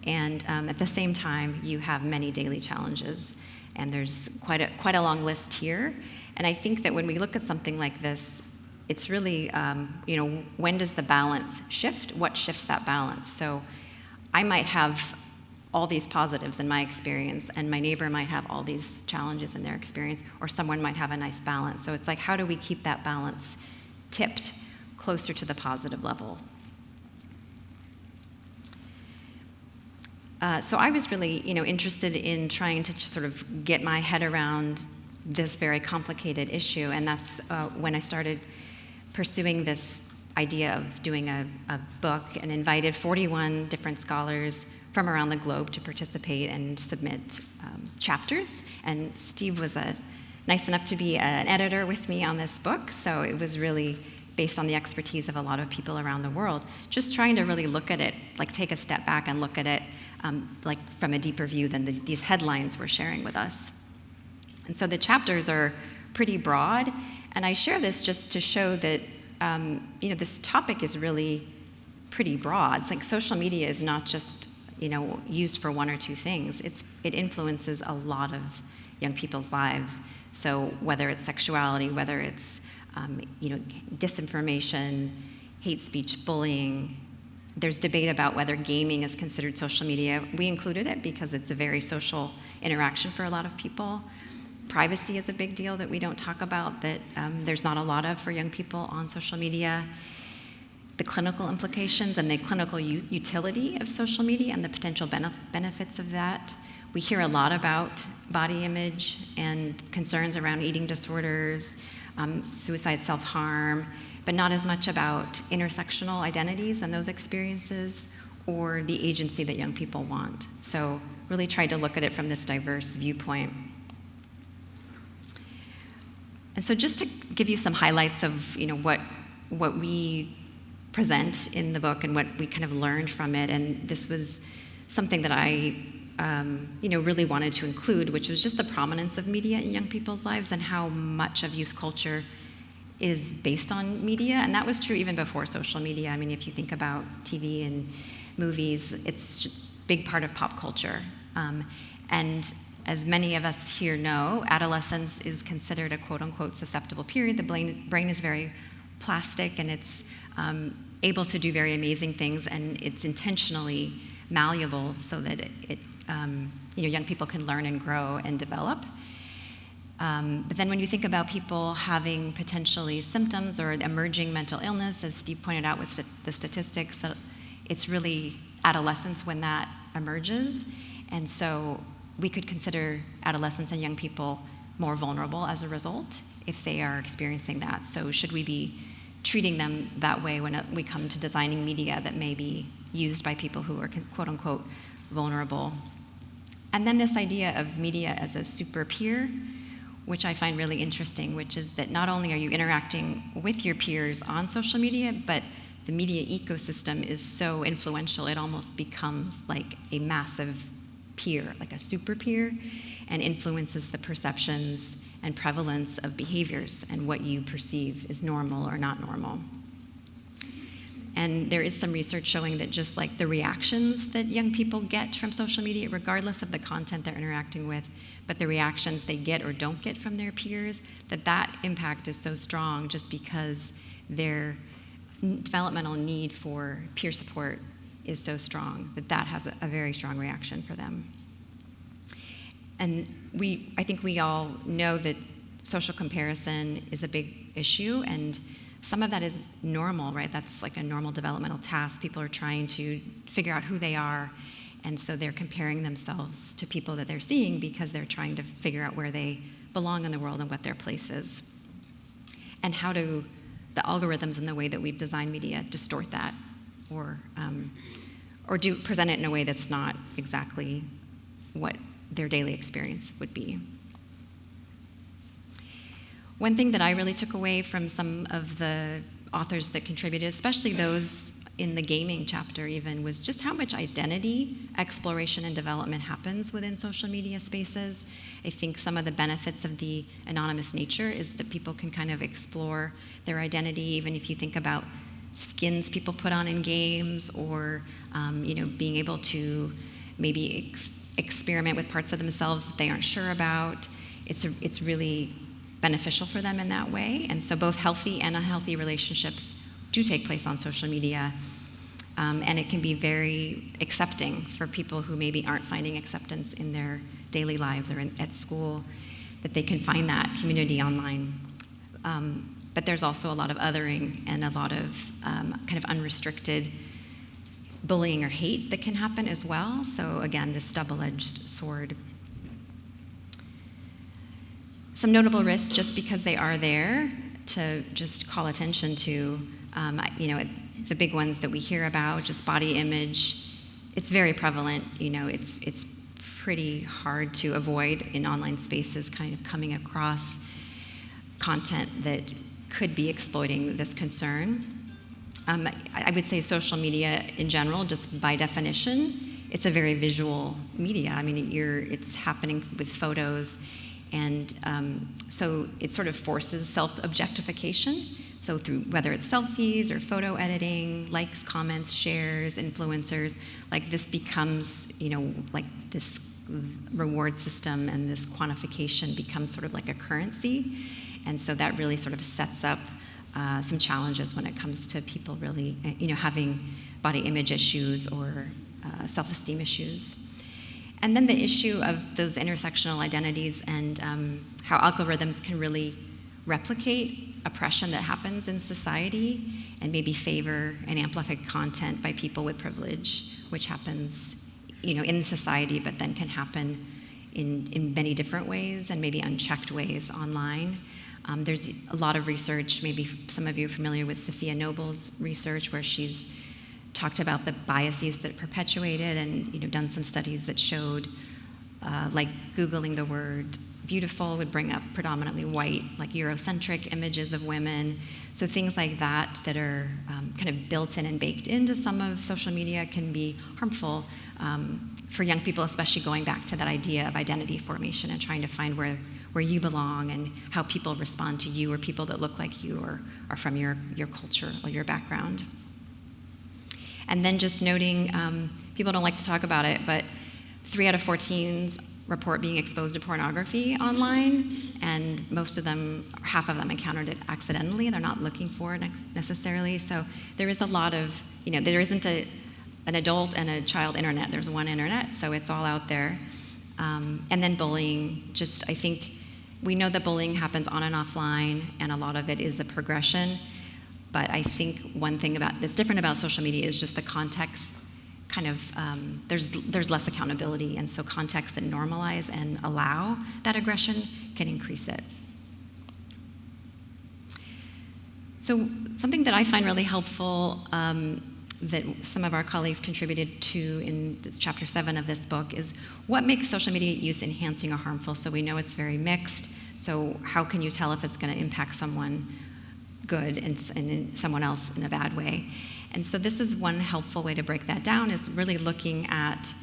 And at the same time, you have many daily challenges, and there's quite a long list here. And I think that when we look at something like this, it's really, when does the balance shift? What shifts that balance? So I might have all these positives in my experience, and my neighbor might have all these challenges in their experience, or someone might have a nice balance. So it's like, how do we keep that balance tipped closer to the positive level? So I was really, interested in trying to just sort of get my head around this very complicated issue, and that's when I started pursuing this idea of doing a book, and invited 41 different scholars from around the globe to participate and submit chapters. And Steve was nice enough to be an editor with me on this book, so it was really based on the expertise of a lot of people around the world, just trying to really look at it, like take a step back and look at it like from a deeper view than these headlines were sharing with us. And so the chapters are pretty broad, and I share this just to show that this topic is really pretty broad. It's like social media is not just used for one or two things. It influences a lot of young people's lives. So whether it's sexuality, whether it's disinformation, hate speech, bullying. There's debate about whether gaming is considered social media. We included it because it's a very social interaction for a lot of people. Privacy is a big deal that we don't talk about, that there's not a lot of for young people on social media. The clinical implications and the clinical utility of social media and the potential benefits of that. We hear a lot about body image and concerns around eating disorders, suicide, self-harm, but not as much about intersectional identities and those experiences or the agency that young people want. So really tried to look at it from this diverse viewpoint. And so just to give you some highlights of what we present in the book and what we kind of learned from it, and this was something that I really wanted to include, which was just the prominence of media in young people's lives and how much of youth culture is based on media. And that was true even before social media. I mean, if you think about TV and movies, it's a big part of pop culture. And as many of us here know, adolescence is considered a quote-unquote susceptible period. The brain is very plastic, and it's able to do very amazing things, and it's intentionally malleable so that young people can learn and grow and develop. But then when you think about people having potentially symptoms or emerging mental illness, as Steve pointed out with the statistics, that it's really adolescence when that emerges. And so we could consider adolescents and young people more vulnerable as a result if they are experiencing that. So should we be treating them that way when we come to designing media that may be used by people who are quote unquote vulnerable? And then this idea of media as a super peer, which I find really interesting, which is that not only are you interacting with your peers on social media, but the media ecosystem is so influential, it almost becomes like a massive peer, like a super peer, and influences the perceptions and prevalence of behaviors and what you perceive is normal or not normal. And there is some research showing that just like the reactions that young people get from social media, regardless of the content they're interacting with, but the reactions they get or don't get from their peers, that impact is so strong just because their developmental need for peer support is so strong that has a very strong reaction for them. And I think we all know that social comparison is a big issue, and some of that is normal, right? That's like a normal developmental task. People are trying to figure out who they are, and so they're comparing themselves to people that they're seeing because they're trying to figure out where they belong in the world and what their place is. And how do the algorithms and the way that we've designed media distort that, or do present it in a way that's not exactly what their daily experience would be. One thing that I really took away from some of the authors that contributed, especially those in the gaming chapter even, was just how much identity exploration and development happens within social media spaces. I think some of the benefits of the anonymous nature is that people can kind of explore their identity, even if you think about skins people put on in games, or being able to maybe experiment with parts of themselves that they aren't sure about. It's really beneficial for them in that way. And so both healthy and unhealthy relationships do take place on social media. And it can be very accepting for people who maybe aren't finding acceptance in their daily lives or at school, that they can find that community online. But there's also a lot of othering and a lot of kind of unrestricted bullying or hate that can happen as well. So again, this double-edged sword. Some notable risks, just because they are there, to just call attention to, the big ones that we hear about, just body image. It's very prevalent. It's pretty hard to avoid in online spaces, kind of coming across content that could be exploiting this concern. I would say social media in general, just by definition, it's a very visual media. I mean, it's happening with photos, and so it sort of forces self-objectification. So through whether it's selfies or photo editing, likes, comments, shares, influencers, like this becomes, like this reward system and this quantification becomes sort of like a currency. And so that really sort of sets up some challenges when it comes to people really, having body image issues or self-esteem issues. And then the issue of those intersectional identities and how algorithms can really replicate oppression that happens in society and maybe favor and amplify content by people with privilege, which happens, in society, but then can happen in many different ways and maybe unchecked ways online. There's a lot of research, maybe some of you are familiar with Sophia Noble's research, where she's talked about the biases that perpetuate it and done some studies that showed, like Googling the word beautiful would bring up predominantly white, like Eurocentric images of women. So things like that that are kind of built in and baked into some of social media can be harmful for young people, especially going back to that idea of identity formation and trying to find where you belong and how people respond to you or people that look like you or are from your culture or your background. And then just noting, people don't like to talk about it, but 3 out of 4 teens report being exposed to pornography online, and most of them, half of them encountered it accidentally. They're not looking for it necessarily. So there is a lot of, there isn't an adult and a child internet. There's one internet, so it's all out there. And then bullying, I think we know that bullying happens on and offline, and a lot of it is a progression. But I think one thing that's different about social media is just the context. Kind of, there's less accountability, and so contexts that normalize and allow that aggression can increase it. So something that I find really helpful that some of our colleagues contributed to in this chapter 7 of this book is what makes social media use enhancing or harmful. So we know it's very mixed, so how can you tell if it's going to impact someone good and someone else in a bad way? And so this is one helpful way to break that down, is really looking at,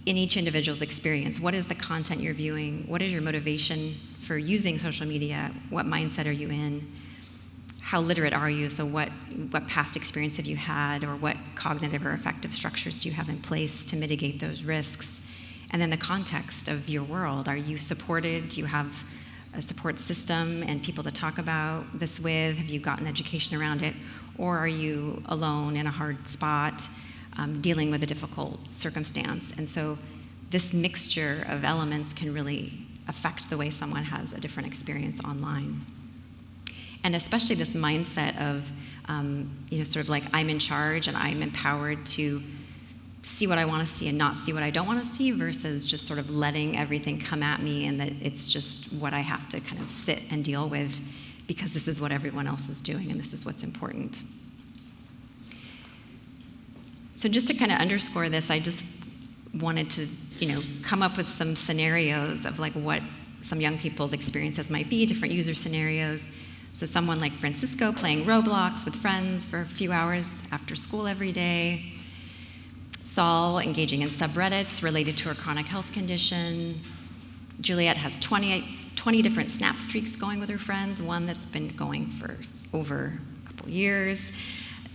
in each individual's experience, what is the content you're viewing? What is your motivation for using social media? What mindset are you in? How literate are you? So what past experience have you had, or what cognitive or affective structures do you have in place to mitigate those risks? And then the context of your world. Are you supported? Do you have a support system and people to talk about this with? Have you gotten education around it? Or are you alone in a hard spot, dealing with a difficult circumstance? And so this mixture of elements can really affect the way someone has a different experience online. And especially this mindset of, sort of like I'm in charge and I'm empowered to see what I want to see and not see what I don't want to see, versus just sort of letting everything come at me and that it's just what I have to kind of sit and deal with because this is what everyone else is doing and this is what's important. So just to kind of underscore this, I just wanted to, come up with some scenarios of like what some young people's experiences might be, different user scenarios. So someone like Francisco playing Roblox with friends for a few hours after school every day. Saul engaging in subreddits related to her chronic health condition. Juliet has 20 different snap streaks going with her friends, one that's been going for over a couple years.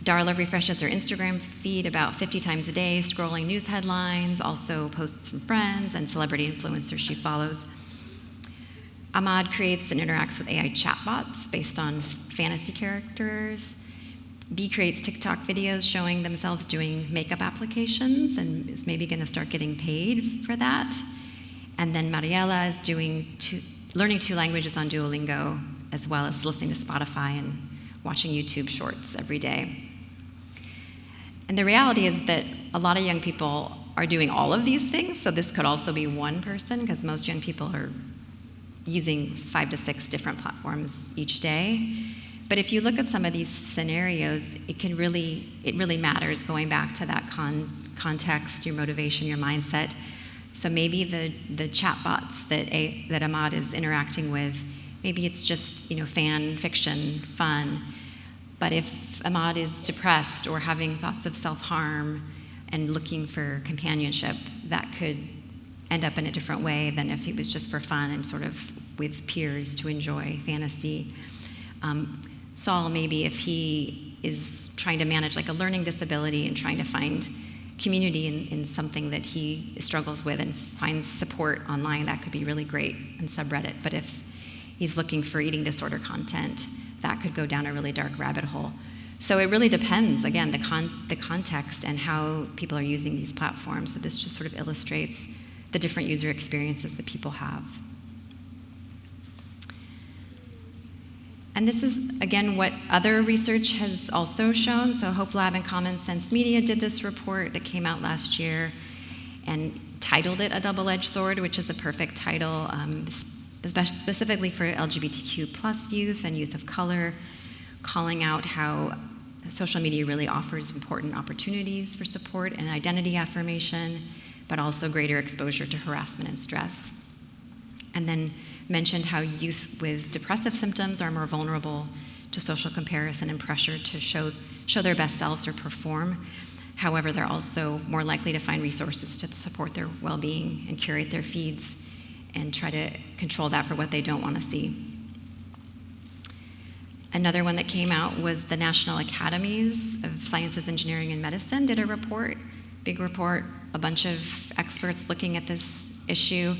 Darla refreshes her Instagram feed about 50 times a day, scrolling news headlines, also posts from friends and celebrity influencers she follows. Ahmad creates and interacts with AI chatbots based on fantasy characters. B creates TikTok videos showing themselves doing makeup applications and is maybe going to start getting paid for that. And then Mariela is learning 2 languages on Duolingo, as well as listening to Spotify and watching YouTube shorts every day. And the reality is that a lot of young people are doing all of these things, so this could also be one person, because most young people are using 5 to 6 different platforms each day. But if you look at some of these scenarios, it really matters, going back to that context, your motivation, your mindset. So maybe the chatbots that Ahmad is interacting with, maybe it's just fan fiction, fun. But if Ahmad is depressed or having thoughts of self-harm and looking for companionship, that could end up in a different way than if it was just for fun and sort of with peers to enjoy fantasy. Saul, maybe if he is trying to manage like a learning disability and trying to find community in something that he struggles with and finds support online, that could be really great in subreddit. But if he's looking for eating disorder content, that could go down a really dark rabbit hole. So it really depends, again, the context and how people are using these platforms. So this just sort of illustrates the different user experiences that people have. And this is, again, what other research has also shown. So Hope Lab and Common Sense Media did this report that came out last year and titled it A Double-Edged Sword, which is the perfect title, specifically for LGBTQ plus youth and youth of color, calling out how social media really offers important opportunities for support and identity affirmation, but also greater exposure to harassment and stress. And then mentioned how youth with depressive symptoms are more vulnerable to social comparison and pressure to show their best selves or perform. However, they're also more likely to find resources to support their well-being and curate their feeds and try to control that for what they don't want to see. Another one that came out was the National Academies of Sciences, Engineering, and Medicine did a report, big report, a bunch of experts looking at this issue,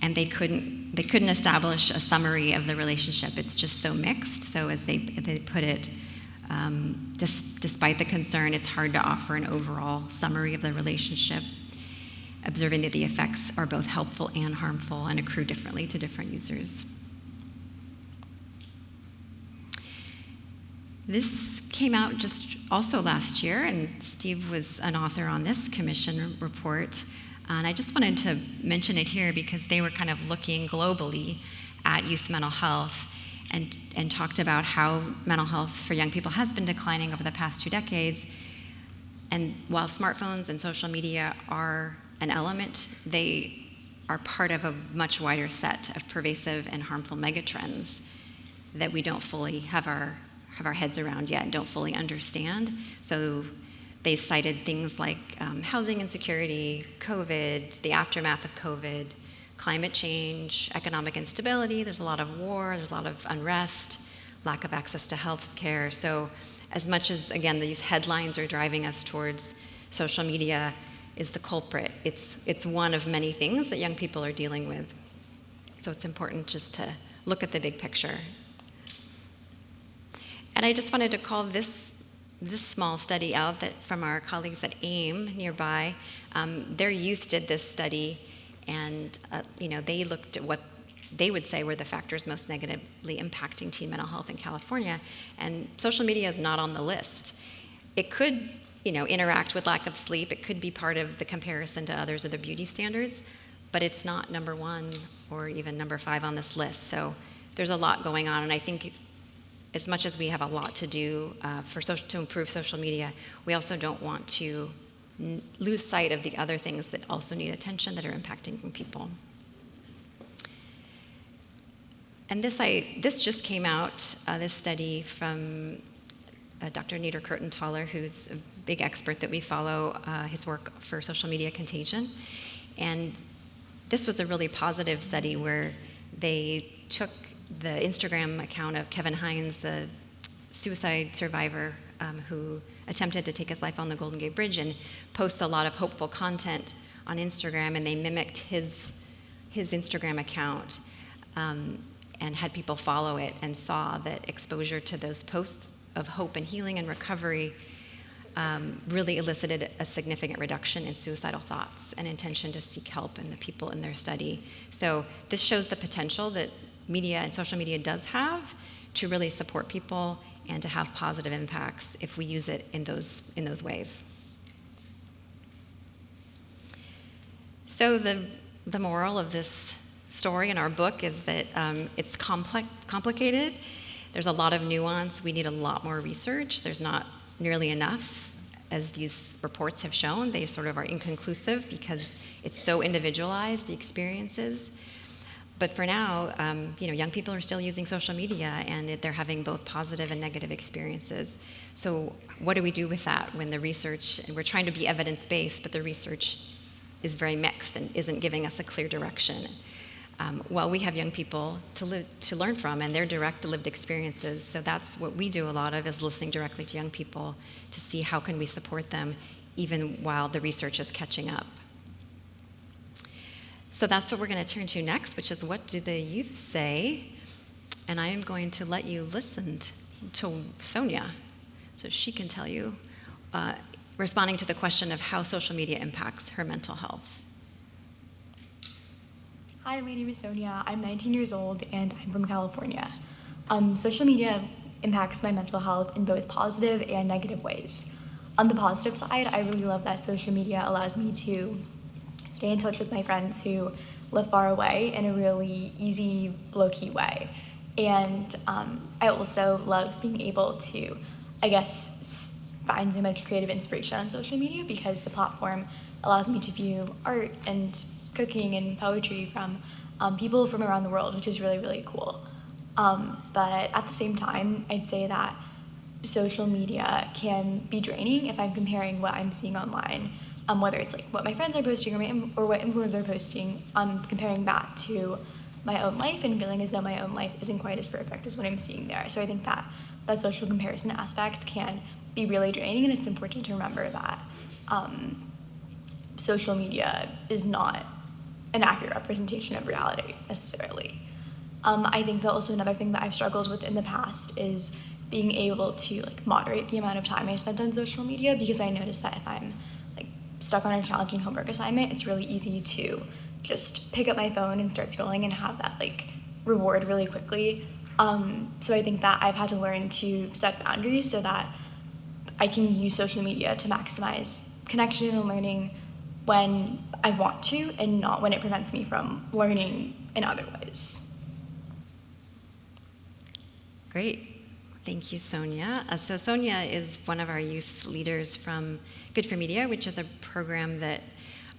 and they couldn't establish a summary of the relationship. It's just so mixed. So as they put it, despite the concern, it's hard to offer an overall summary of the relationship, observing that the effects are both helpful and harmful and accrue differently to different users. This came out just also last year, and Steve was an author on this commission report. And I just wanted to mention it here because they were kind of looking globally at youth mental health and talked about how mental health for young people has been declining over the past 2 decades. And while smartphones and social media are an element, they are part of a much wider set of pervasive and harmful megatrends that we don't fully have our heads around yet and don't fully understand. So they cited things like housing insecurity, COVID, the aftermath of COVID, climate change, economic instability. There's a lot of war, there's a lot of unrest, lack of access to health care. So as much as, again, these headlines are driving us towards social media is the culprit, it's one of many things that young people are dealing with. So it's important just to look at the big picture. And I just wanted to call this small study out that from our colleagues at AIM nearby. Their youth did this study, and they looked at what they would say were the factors most negatively impacting teen mental health in California, and social media is not on the list. It could interact with lack of sleep. It could be part of the comparison to others or the beauty standards, but it's not number 1 or even number 5 on this list. So there's a lot going on, and I think as much as we have a lot to do to improve social media, we also don't want to lose sight of the other things that also need attention that are impacting young people. And this just came out, this study from Dr. Nieder Kurtenthaler, who's a big expert that we follow his work for social media contagion. And this was a really positive study where they took the Instagram account of Kevin Hines, the suicide survivor who attempted to take his life on the Golden Gate Bridge, and posts a lot of hopeful content on Instagram, and they mimicked his Instagram account and had people follow it, and saw that exposure to those posts of hope and healing and recovery really elicited a significant reduction in suicidal thoughts and intention to seek help in the people in their study. So this shows the potential that media and social media does have to really support people and to have positive impacts if we use it in those ways. So the moral of this story in our book is that it's complicated. There's a lot of nuance. We need a lot more research. There's not nearly enough, as these reports have shown. They sort of are inconclusive because it's so individualized, the experiences. But for now, young people are still using social media, and they're having both positive and negative experiences. So what do we do with that when the research, and we're trying to be evidence-based, but the research is very mixed and isn't giving us a clear direction? Well, we have young people to learn from, and their direct lived experiences. So that's what we do a lot of, is listening directly to young people to see how can we support them even while the research is catching up. So that's what we're going to turn to next, which is what do the youth say? And I am going to let you listen to Sonia. so she can tell you, responding to the question of how social media impacts her mental health. Hi, my name is Sonia. I'm 19 years old and I'm from California. Social media impacts my mental health in both positive and negative ways. On the positive side, I really love that social media allows me to stay in touch with my friends who live far away in a really easy, low-key way. And I also love being able to, I guess, find so much creative inspiration on social media because the platform allows me to view art and cooking and poetry from people from around the world, which is really, really cool. But at the same time, I'd say that social media can be draining if I'm comparing what I'm seeing online, whether it's like what my friends are posting or what influencers are posting, comparing that to my own life and feeling as though my own life isn't quite as perfect as what I'm seeing there. So I think that that social comparison aspect can be really draining, and it's important to remember that social media is not an accurate representation of reality necessarily. I think that also another thing that I've struggled with in the past is being able to moderate the amount of time I spend on social media, because I notice that if I'm stuck on a challenging homework assignment, it's really easy to just pick up my phone and start scrolling and have that reward really quickly. So I think that I've had to learn to set boundaries so that I can use social media to maximize connection and learning when I want to, and not when it prevents me from learning in other ways. Great. Thank you, Sonia. So Sonia is one of our youth leaders from Good for Media, which is a program that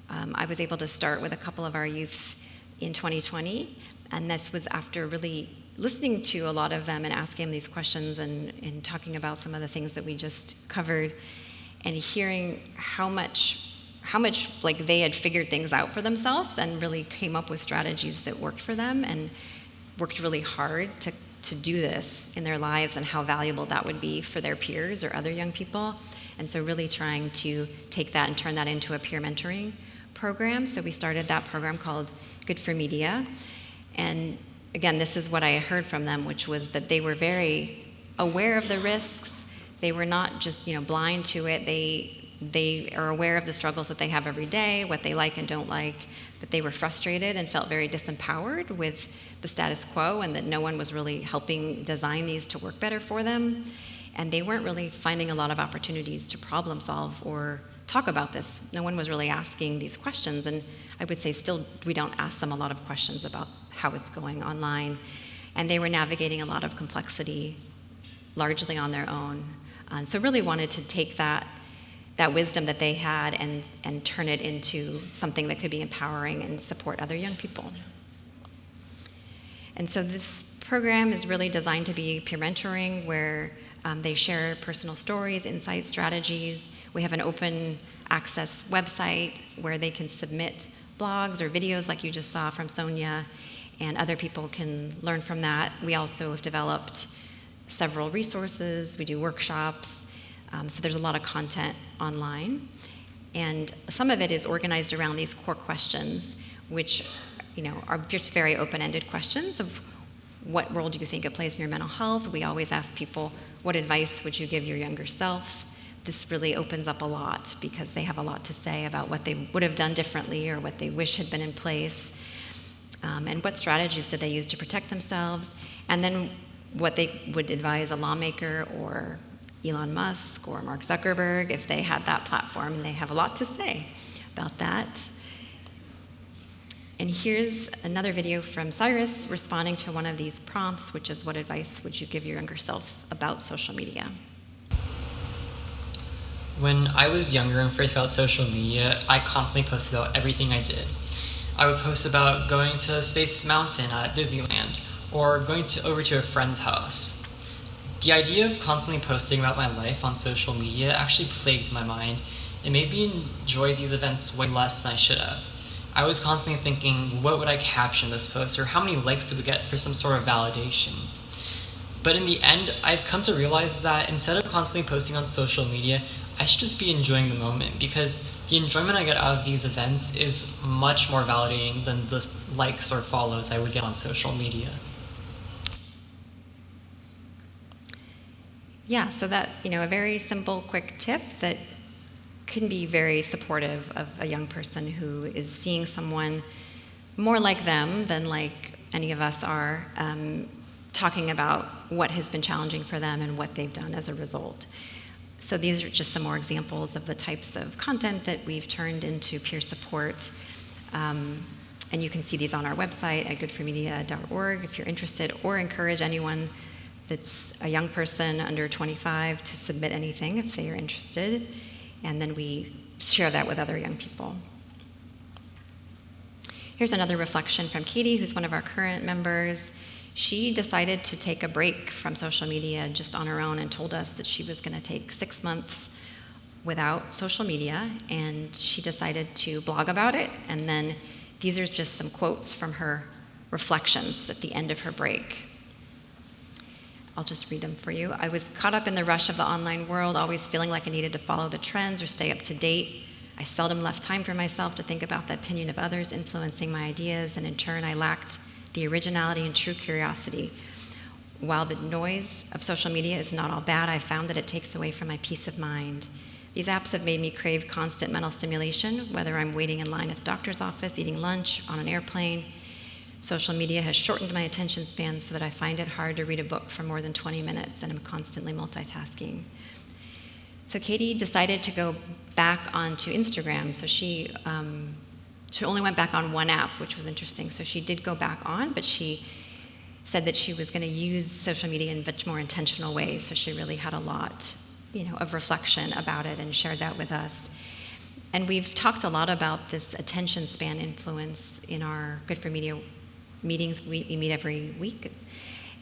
I was able to start with a couple of our youth in 2020. And this was after really listening to a lot of them and asking them these questions and talking about some of the things that we just covered, and hearing how much they had figured things out for themselves and really came up with strategies that worked for them and worked really hard to do this in their lives, and how valuable that would be for their peers or other young people. And so really trying to take that and turn that into a peer mentoring program. So we started that program called Good for Media. And again, this is what I heard from them, which was that they were very aware of the risks. They were not just blind to it. They are aware of the struggles that they have every day, what they like and don't like, but they were frustrated and felt very disempowered with the status quo, and that no one was really helping design these to work better for them. And they weren't really finding a lot of opportunities to problem solve or talk about this. No one was really asking these questions, and I would say still we don't ask them a lot of questions about how it's going online. And they were navigating a lot of complexity largely on their own. So really wanted to take that wisdom that they had and turn it into something that could be empowering and support other young people. And so this program is really designed to be peer mentoring, where they share personal stories, insights, strategies. We have an open access website where they can submit blogs or videos like you just saw from Sonia, and other people can learn from that. We also have developed several resources. We do workshops. So there's a lot of content online. And some of it is organized around these core questions, which are just very open-ended questions of what role do you think it plays in your mental health? We always ask people, what advice would you give your younger self? This really opens up a lot because they have a lot to say about what they would have done differently or what they wish had been in place. And what strategies did they use to protect themselves? And then what they would advise a lawmaker or Elon Musk or Mark Zuckerberg if they had that platform, and they have a lot to say about that. And here's another video from Cyrus responding to one of these prompts, which is, what advice would you give your younger self about social media? When I was younger and first got social media, I constantly posted about everything I did. I would post about going to Space Mountain at Disneyland, or going over to a friend's house. The idea of constantly posting about my life on social media actually plagued my mind. It made me enjoy these events way less than I should have. I was constantly thinking, what would I caption this post, or how many likes it would get for some sort of validation. But in the end, I've come to realize that instead of constantly posting on social media, I should just be enjoying the moment, because the enjoyment I get out of these events is much more validating than the likes or follows I would get on social media. yeah, so that, a very simple, quick tip that can be very supportive of a young person who is seeing someone more like them than like any of us are, talking about what has been challenging for them and what they've done as a result. So these are just some more examples of the types of content that we've turned into peer support. And you can see these on our website at goodformedia.org if you're interested, or encourage anyone that's a young person under 25 to submit anything if they are interested. And then we share that with other young people. Here's another reflection from Katie, who's one of our current members. She decided to take a break from social media just on her own and told us that she was going to take 6 months without social media, and she decided to blog about it. And then these are just some quotes from her reflections at the end of her break. I'll just read them for you. I was caught up in the rush of the online world, always feeling like I needed to follow the trends or stay up to date. I seldom left time for myself to think about the opinion of others influencing my ideas, and in turn I lacked the originality and true curiosity. While the noise of social media is not all bad, I found that it takes away from my peace of mind. These apps have made me crave constant mental stimulation, whether I'm waiting in line at the doctor's office, eating lunch, on an airplane. Social media has shortened my attention span so that I find it hard to read a book for more than 20 minutes, and I'm constantly multitasking. So Katie decided to go back onto Instagram. So she only went back on one app, which was interesting. So she did go back on, but she said that she was going to use social media in much more intentional ways. So she really had a lot, of reflection about it and shared that with us. And we've talked a lot about this attention span influence in our Good for Media meetings. We meet every week.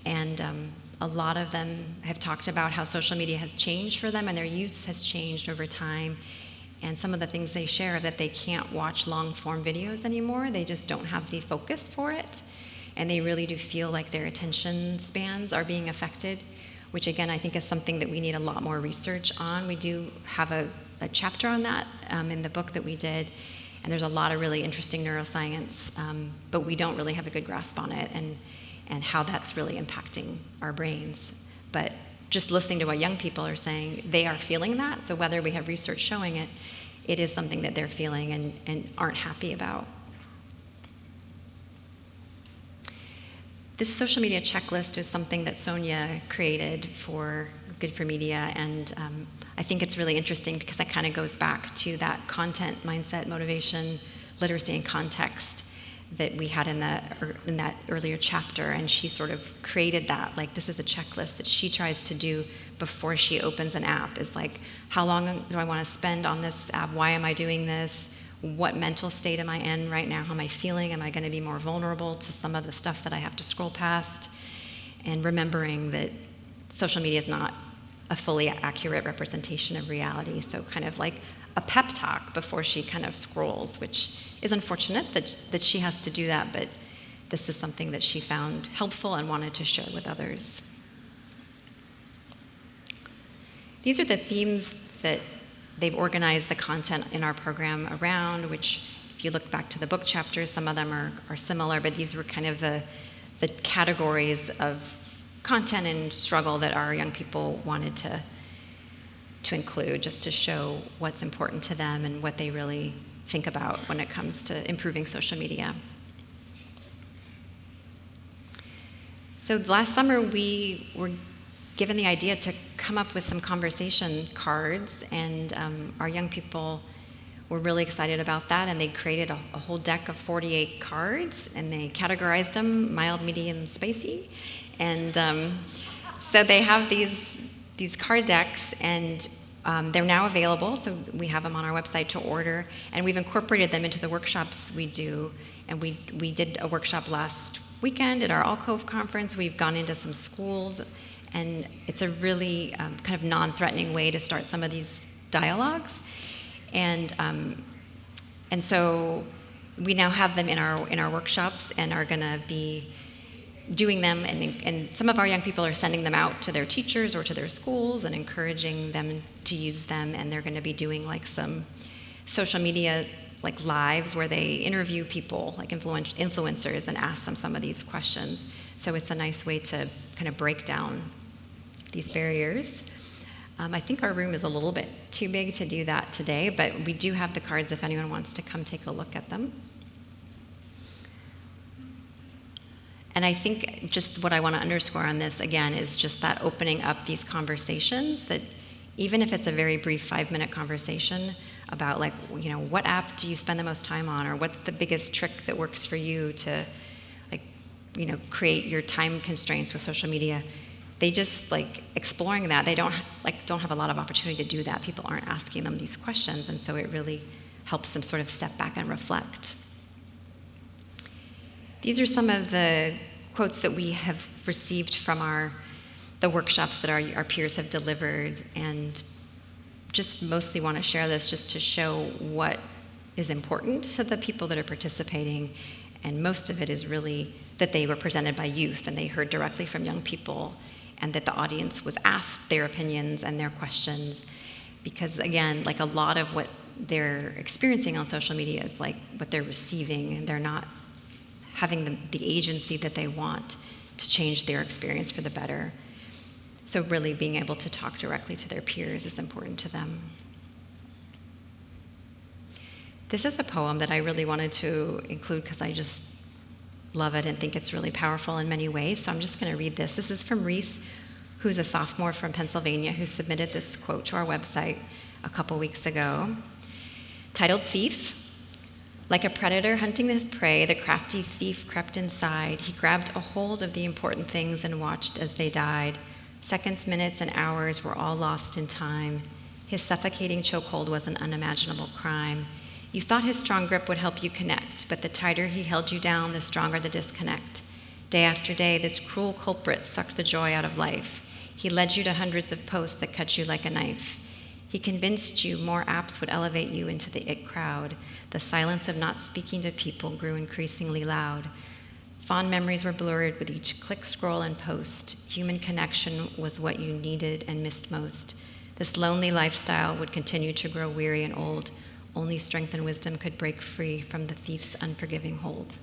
And a lot of them have talked about how social media has changed for them and their use has changed over time. And some of the things they share are that they can't watch long-form videos anymore. They just don't have the focus for it. And they really do feel like their attention spans are being affected, which again, I think is something that we need a lot more research on. We do have a chapter on that in the book that we did. And there's a lot of really interesting neuroscience, but we don't really have a good grasp on it and how that's really impacting our brains. But just listening to what young people are saying, they are feeling that. So whether we have research showing it, it is something that they're feeling and aren't happy about. This social media checklist is something that Sonia created for Good for Media, and I think it's really interesting because it kind of goes back to that content, mindset, motivation, literacy, and context that we had in that earlier chapter. And she sort of created that, like this is a checklist that she tries to do before she opens an app. Is like, how long do I want to spend on this app? Why am I doing this? What mental state am I in right now? How am I feeling? Am I going to be more vulnerable to some of the stuff that I have to scroll past? And remembering that social media is not a fully accurate representation of reality. So kind of like a pep talk before she kind of scrolls, which is unfortunate that she has to do that, but this is something that she found helpful and wanted to share with others. These are the themes that they've organized the content in our program around, which if you look back to the book chapters, some of them are similar, but these were kind of the categories of content and struggle that our young people wanted to include, just to show what's important to them and what they really think about when it comes to improving social media. So last summer, we were given the idea to come up with some conversation cards, and our young people were really excited about that, and they created a whole deck of 48 cards, and they categorized them, mild, medium, spicy. And so they have these card decks, and they're now available, so we have them on our website to order, and we've incorporated them into the workshops we do. And we did a workshop last weekend at our Alcove conference. We've gone into some schools, and it's a really kind of non-threatening way to start some of these dialogues. And so we now have them in our workshops and are going to be doing them, and some of our young people are sending them out to their teachers or to their schools and encouraging them to use them. And they're going to be doing like some social media like lives where they interview people like influencers and ask them some of these questions. So it's a nice way to kind of break down these barriers. I think our room is a little bit too big to do that today, but we do have the cards if anyone wants to come take a look at them. And I think just what I want to underscore on this, again, is just that opening up these conversations, that even if it's a very brief 5-minute conversation about, like, you know, what app do you spend the most time on, or what's the biggest trick that works for you to, like, you know, create your time constraints with social media. They just, like, exploring that, they don't have a lot of opportunity to do that. People aren't asking them these questions, and so it really helps them sort of step back and reflect. These are some of the quotes that we have received from the workshops that our peers have delivered, and just mostly want to share this just to show what is important to the people that are participating. And most of it is really that they were presented by youth and they heard directly from young people, and that the audience was asked their opinions and their questions. Because again, like, a lot of what they're experiencing on social media is like what they're receiving, and they're not having the agency that they want to change their experience for the better. So really being able to talk directly to their peers is important to them. This is a poem that I really wanted to include because I just love it and think it's really powerful in many ways. So I'm just going to read this. This is from Reese, who's a sophomore from Pennsylvania, who submitted this quote to our website a couple weeks ago, titled Thief. Like a predator hunting his prey, the crafty thief crept inside. He grabbed a hold of the important things and watched as they died. Seconds, minutes, and hours were all lost in time. His suffocating chokehold was an unimaginable crime. You thought his strong grip would help you connect, but the tighter he held you down, the stronger the disconnect. Day after day, this cruel culprit sucked the joy out of life. He led you to hundreds of posts that cut you like a knife. He convinced you more apps would elevate you into the it crowd. The silence of not speaking to people grew increasingly loud. Fond memories were blurred with each click, scroll, and post. Human connection was what you needed and missed most. This lonely lifestyle would continue to grow weary and old. Only strength and wisdom could break free from the thief's unforgiving hold.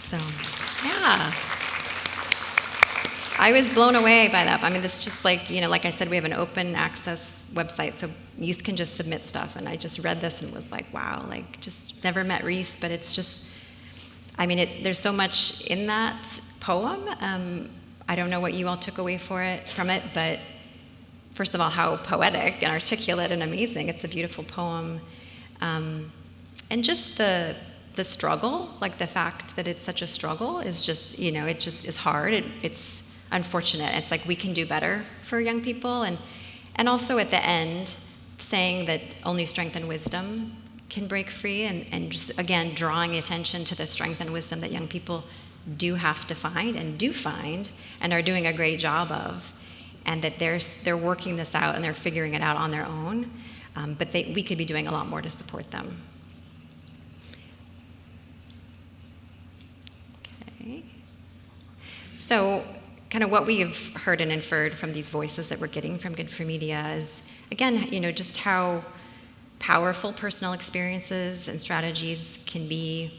So, yeah. I was blown away by that. I mean, this just like, you know, like I said, we have an open access website, so youth can just submit stuff. And I just read this and was like, wow, like, just never met Reese, but it's just, I mean, there's so much in that poem. I don't know what you all took away from it, but first of all, how poetic and articulate and amazing. It's a beautiful poem. And just the struggle, like the fact that it's such a struggle is just, you know, it just is hard. It's unfortunate. It's like we can do better for young people. And also at the end, saying that only strength and wisdom can break free, and just, again, drawing attention to the strength and wisdom that young people do have to find and do find and are doing a great job of, and that they're working this out and they're figuring it out on their own, but we could be doing a lot more to support them. Okay. So kind of what we have heard and inferred from these voices that we're getting from Good for Media is, again, you know, just how powerful personal experiences and strategies can be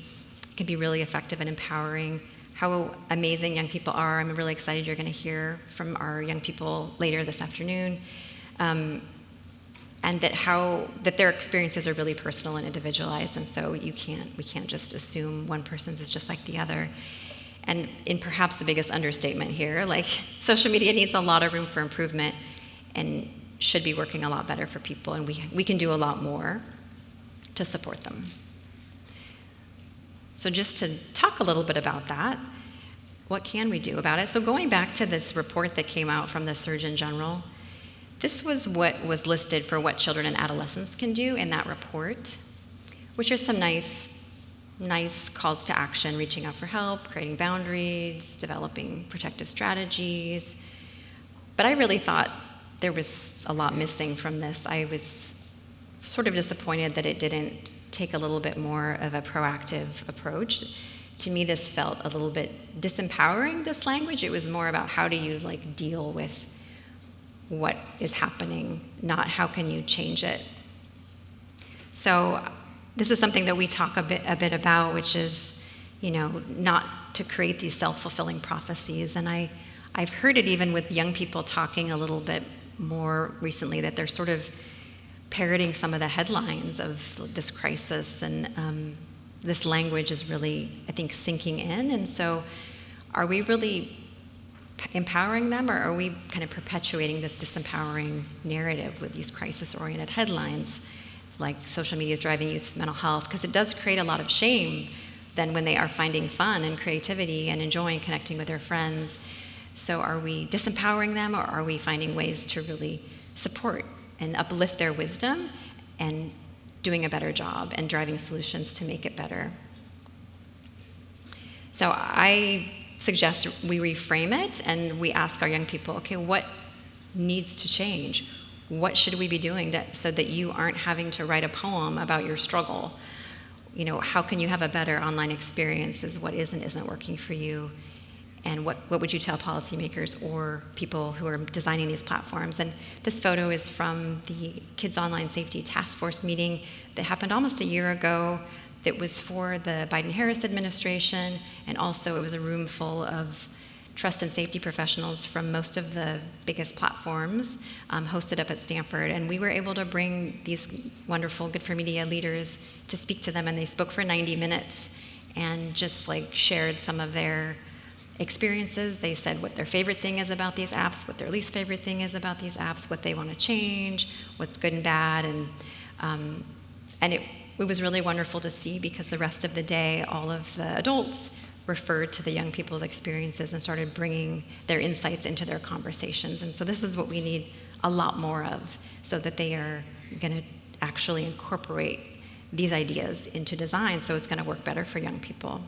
really effective and empowering, how amazing young people are. I'm really excited you're going to hear from our young people later this afternoon, and that their experiences are really personal and individualized, and so we can't just assume one person's is just like the other. And in perhaps the biggest understatement here, like, social media needs a lot of room for improvement and should be working a lot better for people, and we can do a lot more to support them. So just to talk a little bit about that, what can we do about it? So going back to this report that came out from the Surgeon General, this was what was listed for what children and adolescents can do in that report, which are some nice calls to action: reaching out for help, creating boundaries, developing protective strategies. But I really thought there was a lot missing from this. I was sort of disappointed that it didn't take a little bit more of a proactive approach. To me, this felt a little bit disempowering, this language. It was more about how do you, like, deal with what is happening, not how can you change it. So this is something that we talk a bit about, which is, you know, not to create these self-fulfilling prophecies. And I I've heard it even with young people talking a little bit more recently, that they're sort of parroting some of the headlines of this crisis, and this language is really, I think, sinking in. And so are we really empowering them, or are we kind of perpetuating this disempowering narrative with these crisis-oriented headlines, like social media is driving youth mental health? Because it does create a lot of shame then when they are finding fun and creativity and enjoying connecting with their friends. So are we disempowering them, or are we finding ways to really support and uplift their wisdom and doing a better job and driving solutions to make it better? So I suggest we reframe it and we ask our young people, okay, what needs to change? What should we be doing so that you aren't having to write a poem about your struggle? You know, how can you have a better online experience? Is what is and isn't working for you? And what would you tell policymakers or people who are designing these platforms? And this photo is from the Kids Online Safety Task Force meeting that happened almost a year ago. That was for the Biden-Harris administration, and also it was a room full of trust and safety professionals from most of the biggest platforms, hosted up at Stanford. And we were able to bring these wonderful Good for Media leaders to speak to them, and they spoke for 90 minutes and just like shared some of their experiences. They said what their favorite thing is about these apps, what their least favorite thing is about these apps, what they want to change, what's good and bad, and it was really wonderful to see, because the rest of the day, all of the adults referred to the young people's experiences and started bringing their insights into their conversations. And so this is what we need a lot more of, so that they are going to actually incorporate these ideas into design, so it's going to work better for young people.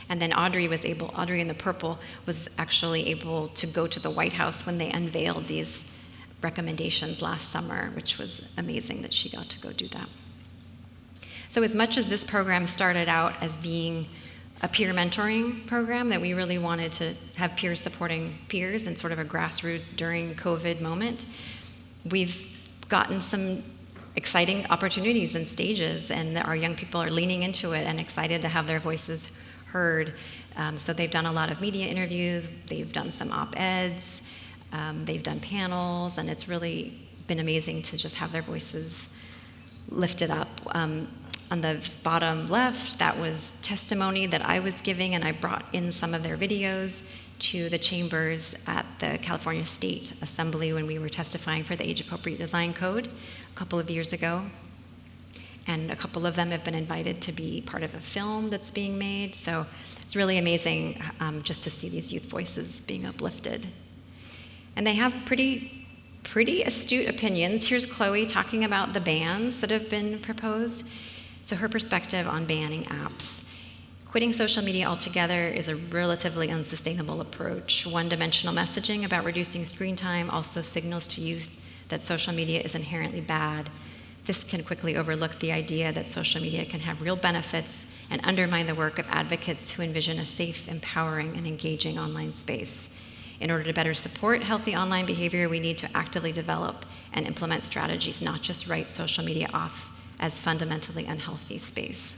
And then Audrey in the purple was actually able to go to the White House when they unveiled these recommendations last summer, which was amazing that she got to go do that. So as much as this program started out as being a peer mentoring program, that we really wanted to have peers supporting peers and sort of a grassroots during COVID moment, we've gotten some exciting opportunities and stages, and our young people are leaning into it and excited to have their voices heard. So they've done a lot of media interviews, they've done some op-eds, they've done panels, and it's really been amazing to just have their voices lifted up. On the bottom left, that was testimony that I was giving, and I brought in some of their videos to the chambers at the California State Assembly when we were testifying for the Age-Appropriate Design Code a couple of years ago. And a couple of them have been invited to be part of a film that's being made. So it's really amazing just to see these youth voices being uplifted. And they have pretty astute opinions. Here's Chloe talking about the bans that have been proposed. So her perspective on banning apps. Quitting social media altogether is a relatively unsustainable approach. One-dimensional messaging about reducing screen time also signals to youth that social media is inherently bad. This can quickly overlook the idea that social media can have real benefits and undermine the work of advocates who envision a safe, empowering, and engaging online space. In order to better support healthy online behavior, we need to actively develop and implement strategies, not just write social media off as fundamentally unhealthy space.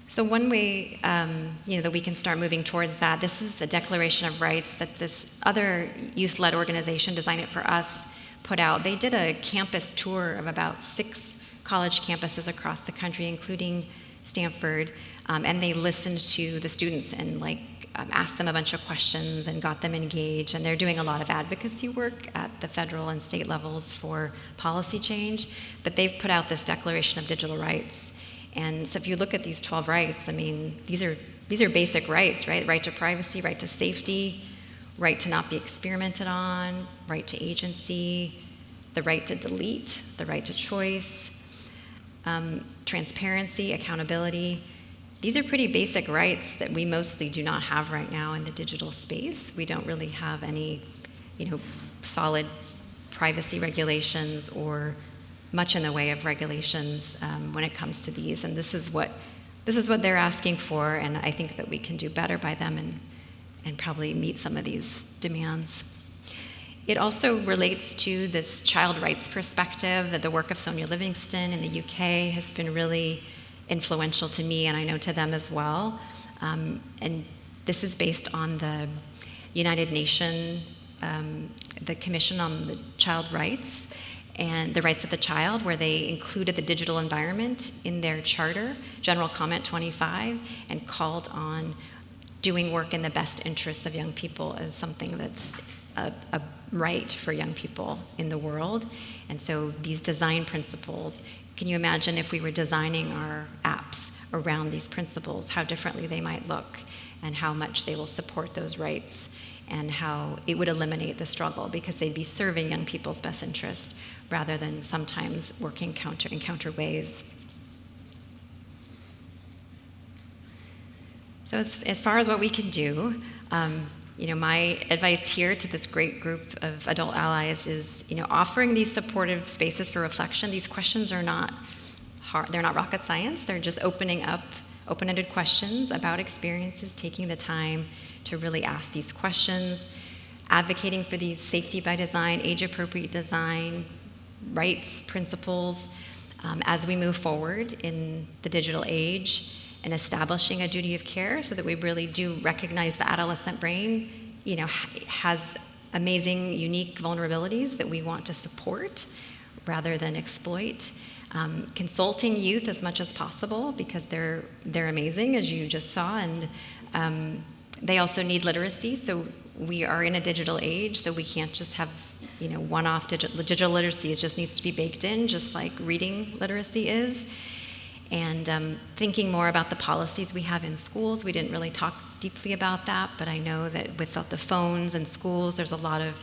So one way that we can start moving towards that, this is the Declaration of Rights that this other youth-led organization, Design It For Us, put out. They did a campus tour of about 6 college campuses across the country, including Stanford, and they listened to the students and asked them a bunch of questions and got them engaged. And they're doing a lot of advocacy work at the federal and state levels for policy change. But they've put out this Declaration of Digital Rights. And so if you look at these 12 rights, I mean, these are basic rights, right? Right to privacy, right to safety, right to not be experimented on, right to agency, the right to delete, the right to choice, transparency, accountability. These are pretty basic rights that we mostly do not have right now in the digital space. We don't really have any, solid privacy regulations or much in the way of regulations when it comes to these. And this is what they're asking for, and I think that we can do better by them and probably meet some of these demands. It also relates to this child rights perspective, that the work of Sonia Livingston in the UK has been really influential to me, and I know to them as well. And This is based on the United Nations, the Commission on the Child Rights and the Rights of the Child, where they included the digital environment in their charter, General Comment 25, and called on doing work in the best interests of young people as something that's a right for young people in the world. And so these design principles, can you imagine if we were designing our apps around these principles, how differently they might look and how much they will support those rights and how it would eliminate the struggle because they'd be serving young people's best interest rather than sometimes working in counter ways. So as far as what we can do, my advice here to this great group of adult allies is, offering these supportive spaces for reflection. These questions are not hard, they're not rocket science. They're just opening up open-ended questions about experiences, taking the time to really ask these questions, advocating for these safety by design, age-appropriate design, rights, principles, as we move forward in the digital age, and establishing a duty of care so that we really do recognize the adolescent brain, has amazing, unique vulnerabilities that we want to support rather than exploit. Consulting youth as much as possible because they're amazing, as you just saw, and they also need literacy. So we are in a digital age, so we can't just have one-off digital literacy. It just needs to be baked in, just like reading literacy is. And thinking more about the policies we have in schools. We didn't really talk deeply about that, but I know that with the phones in schools, there's a lot of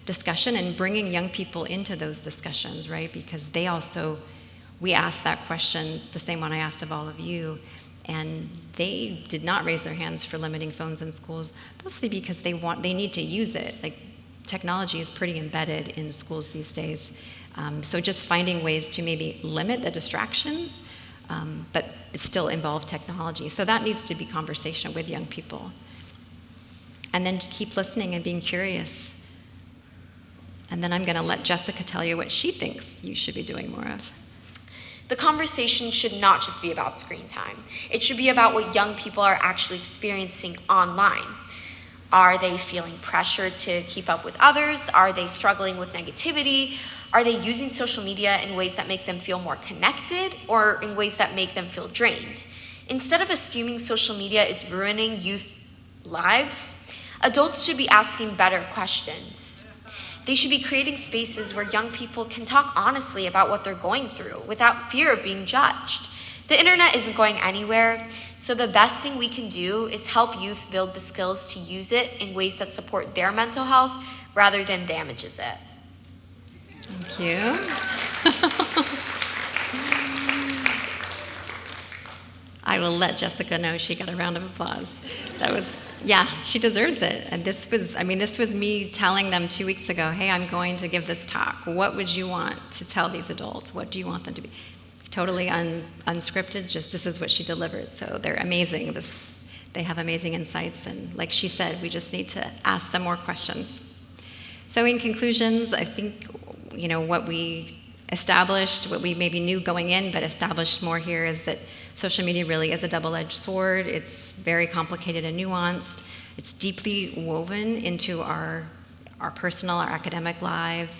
discussion and bringing young people into those discussions, right? Because we asked that question, the same one I asked of all of you, and they did not raise their hands for limiting phones in schools, mostly because they need to use it. Like, technology is pretty embedded in schools these days. So just finding ways to maybe limit the distractions, but still involve technology. So that needs to be conversation with young people. And then keep listening and being curious. And then I'm going to let Jessica tell you what she thinks you should be doing more of. The conversation should not just be about screen time. It should be about what young people are actually experiencing online. Are they feeling pressured to keep up with others? Are they struggling with negativity? Are they using social media in ways that make them feel more connected or in ways that make them feel drained? Instead of assuming social media is ruining youth lives, adults should be asking better questions. They should be creating spaces where young people can talk honestly about what they're going through without fear of being judged. The internet isn't going anywhere, so the best thing we can do is help youth build the skills to use it in ways that support their mental health rather than damages it. Thank you. I will let Jessica know she got a round of applause. She deserves it. And this was me telling them 2 weeks ago, hey, I'm going to give this talk. What would you want to tell these adults? What do you want them to be? Totally unscripted, just this is what she delivered. So they're amazing. They have amazing insights. And like she said, we just need to ask them more questions. So in conclusions, I think, what we established, what we maybe knew going in, but established more here is that social media really is a double-edged sword. It's very complicated and nuanced. It's deeply woven into our personal, our academic lives,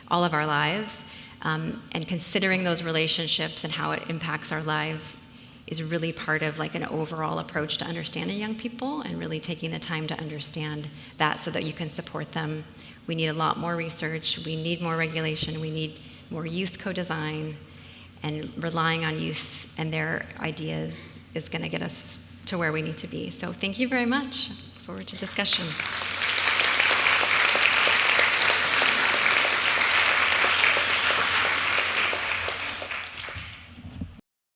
all of our lives. And considering those relationships and how it impacts our lives is really part of like an overall approach to understanding young people and really taking the time to understand that so that you can support them. We need a lot more research. We need more regulation. We need more youth co-design, and relying on youth and their ideas is going to get us to where we need to be. So thank you very much. Look forward to discussion.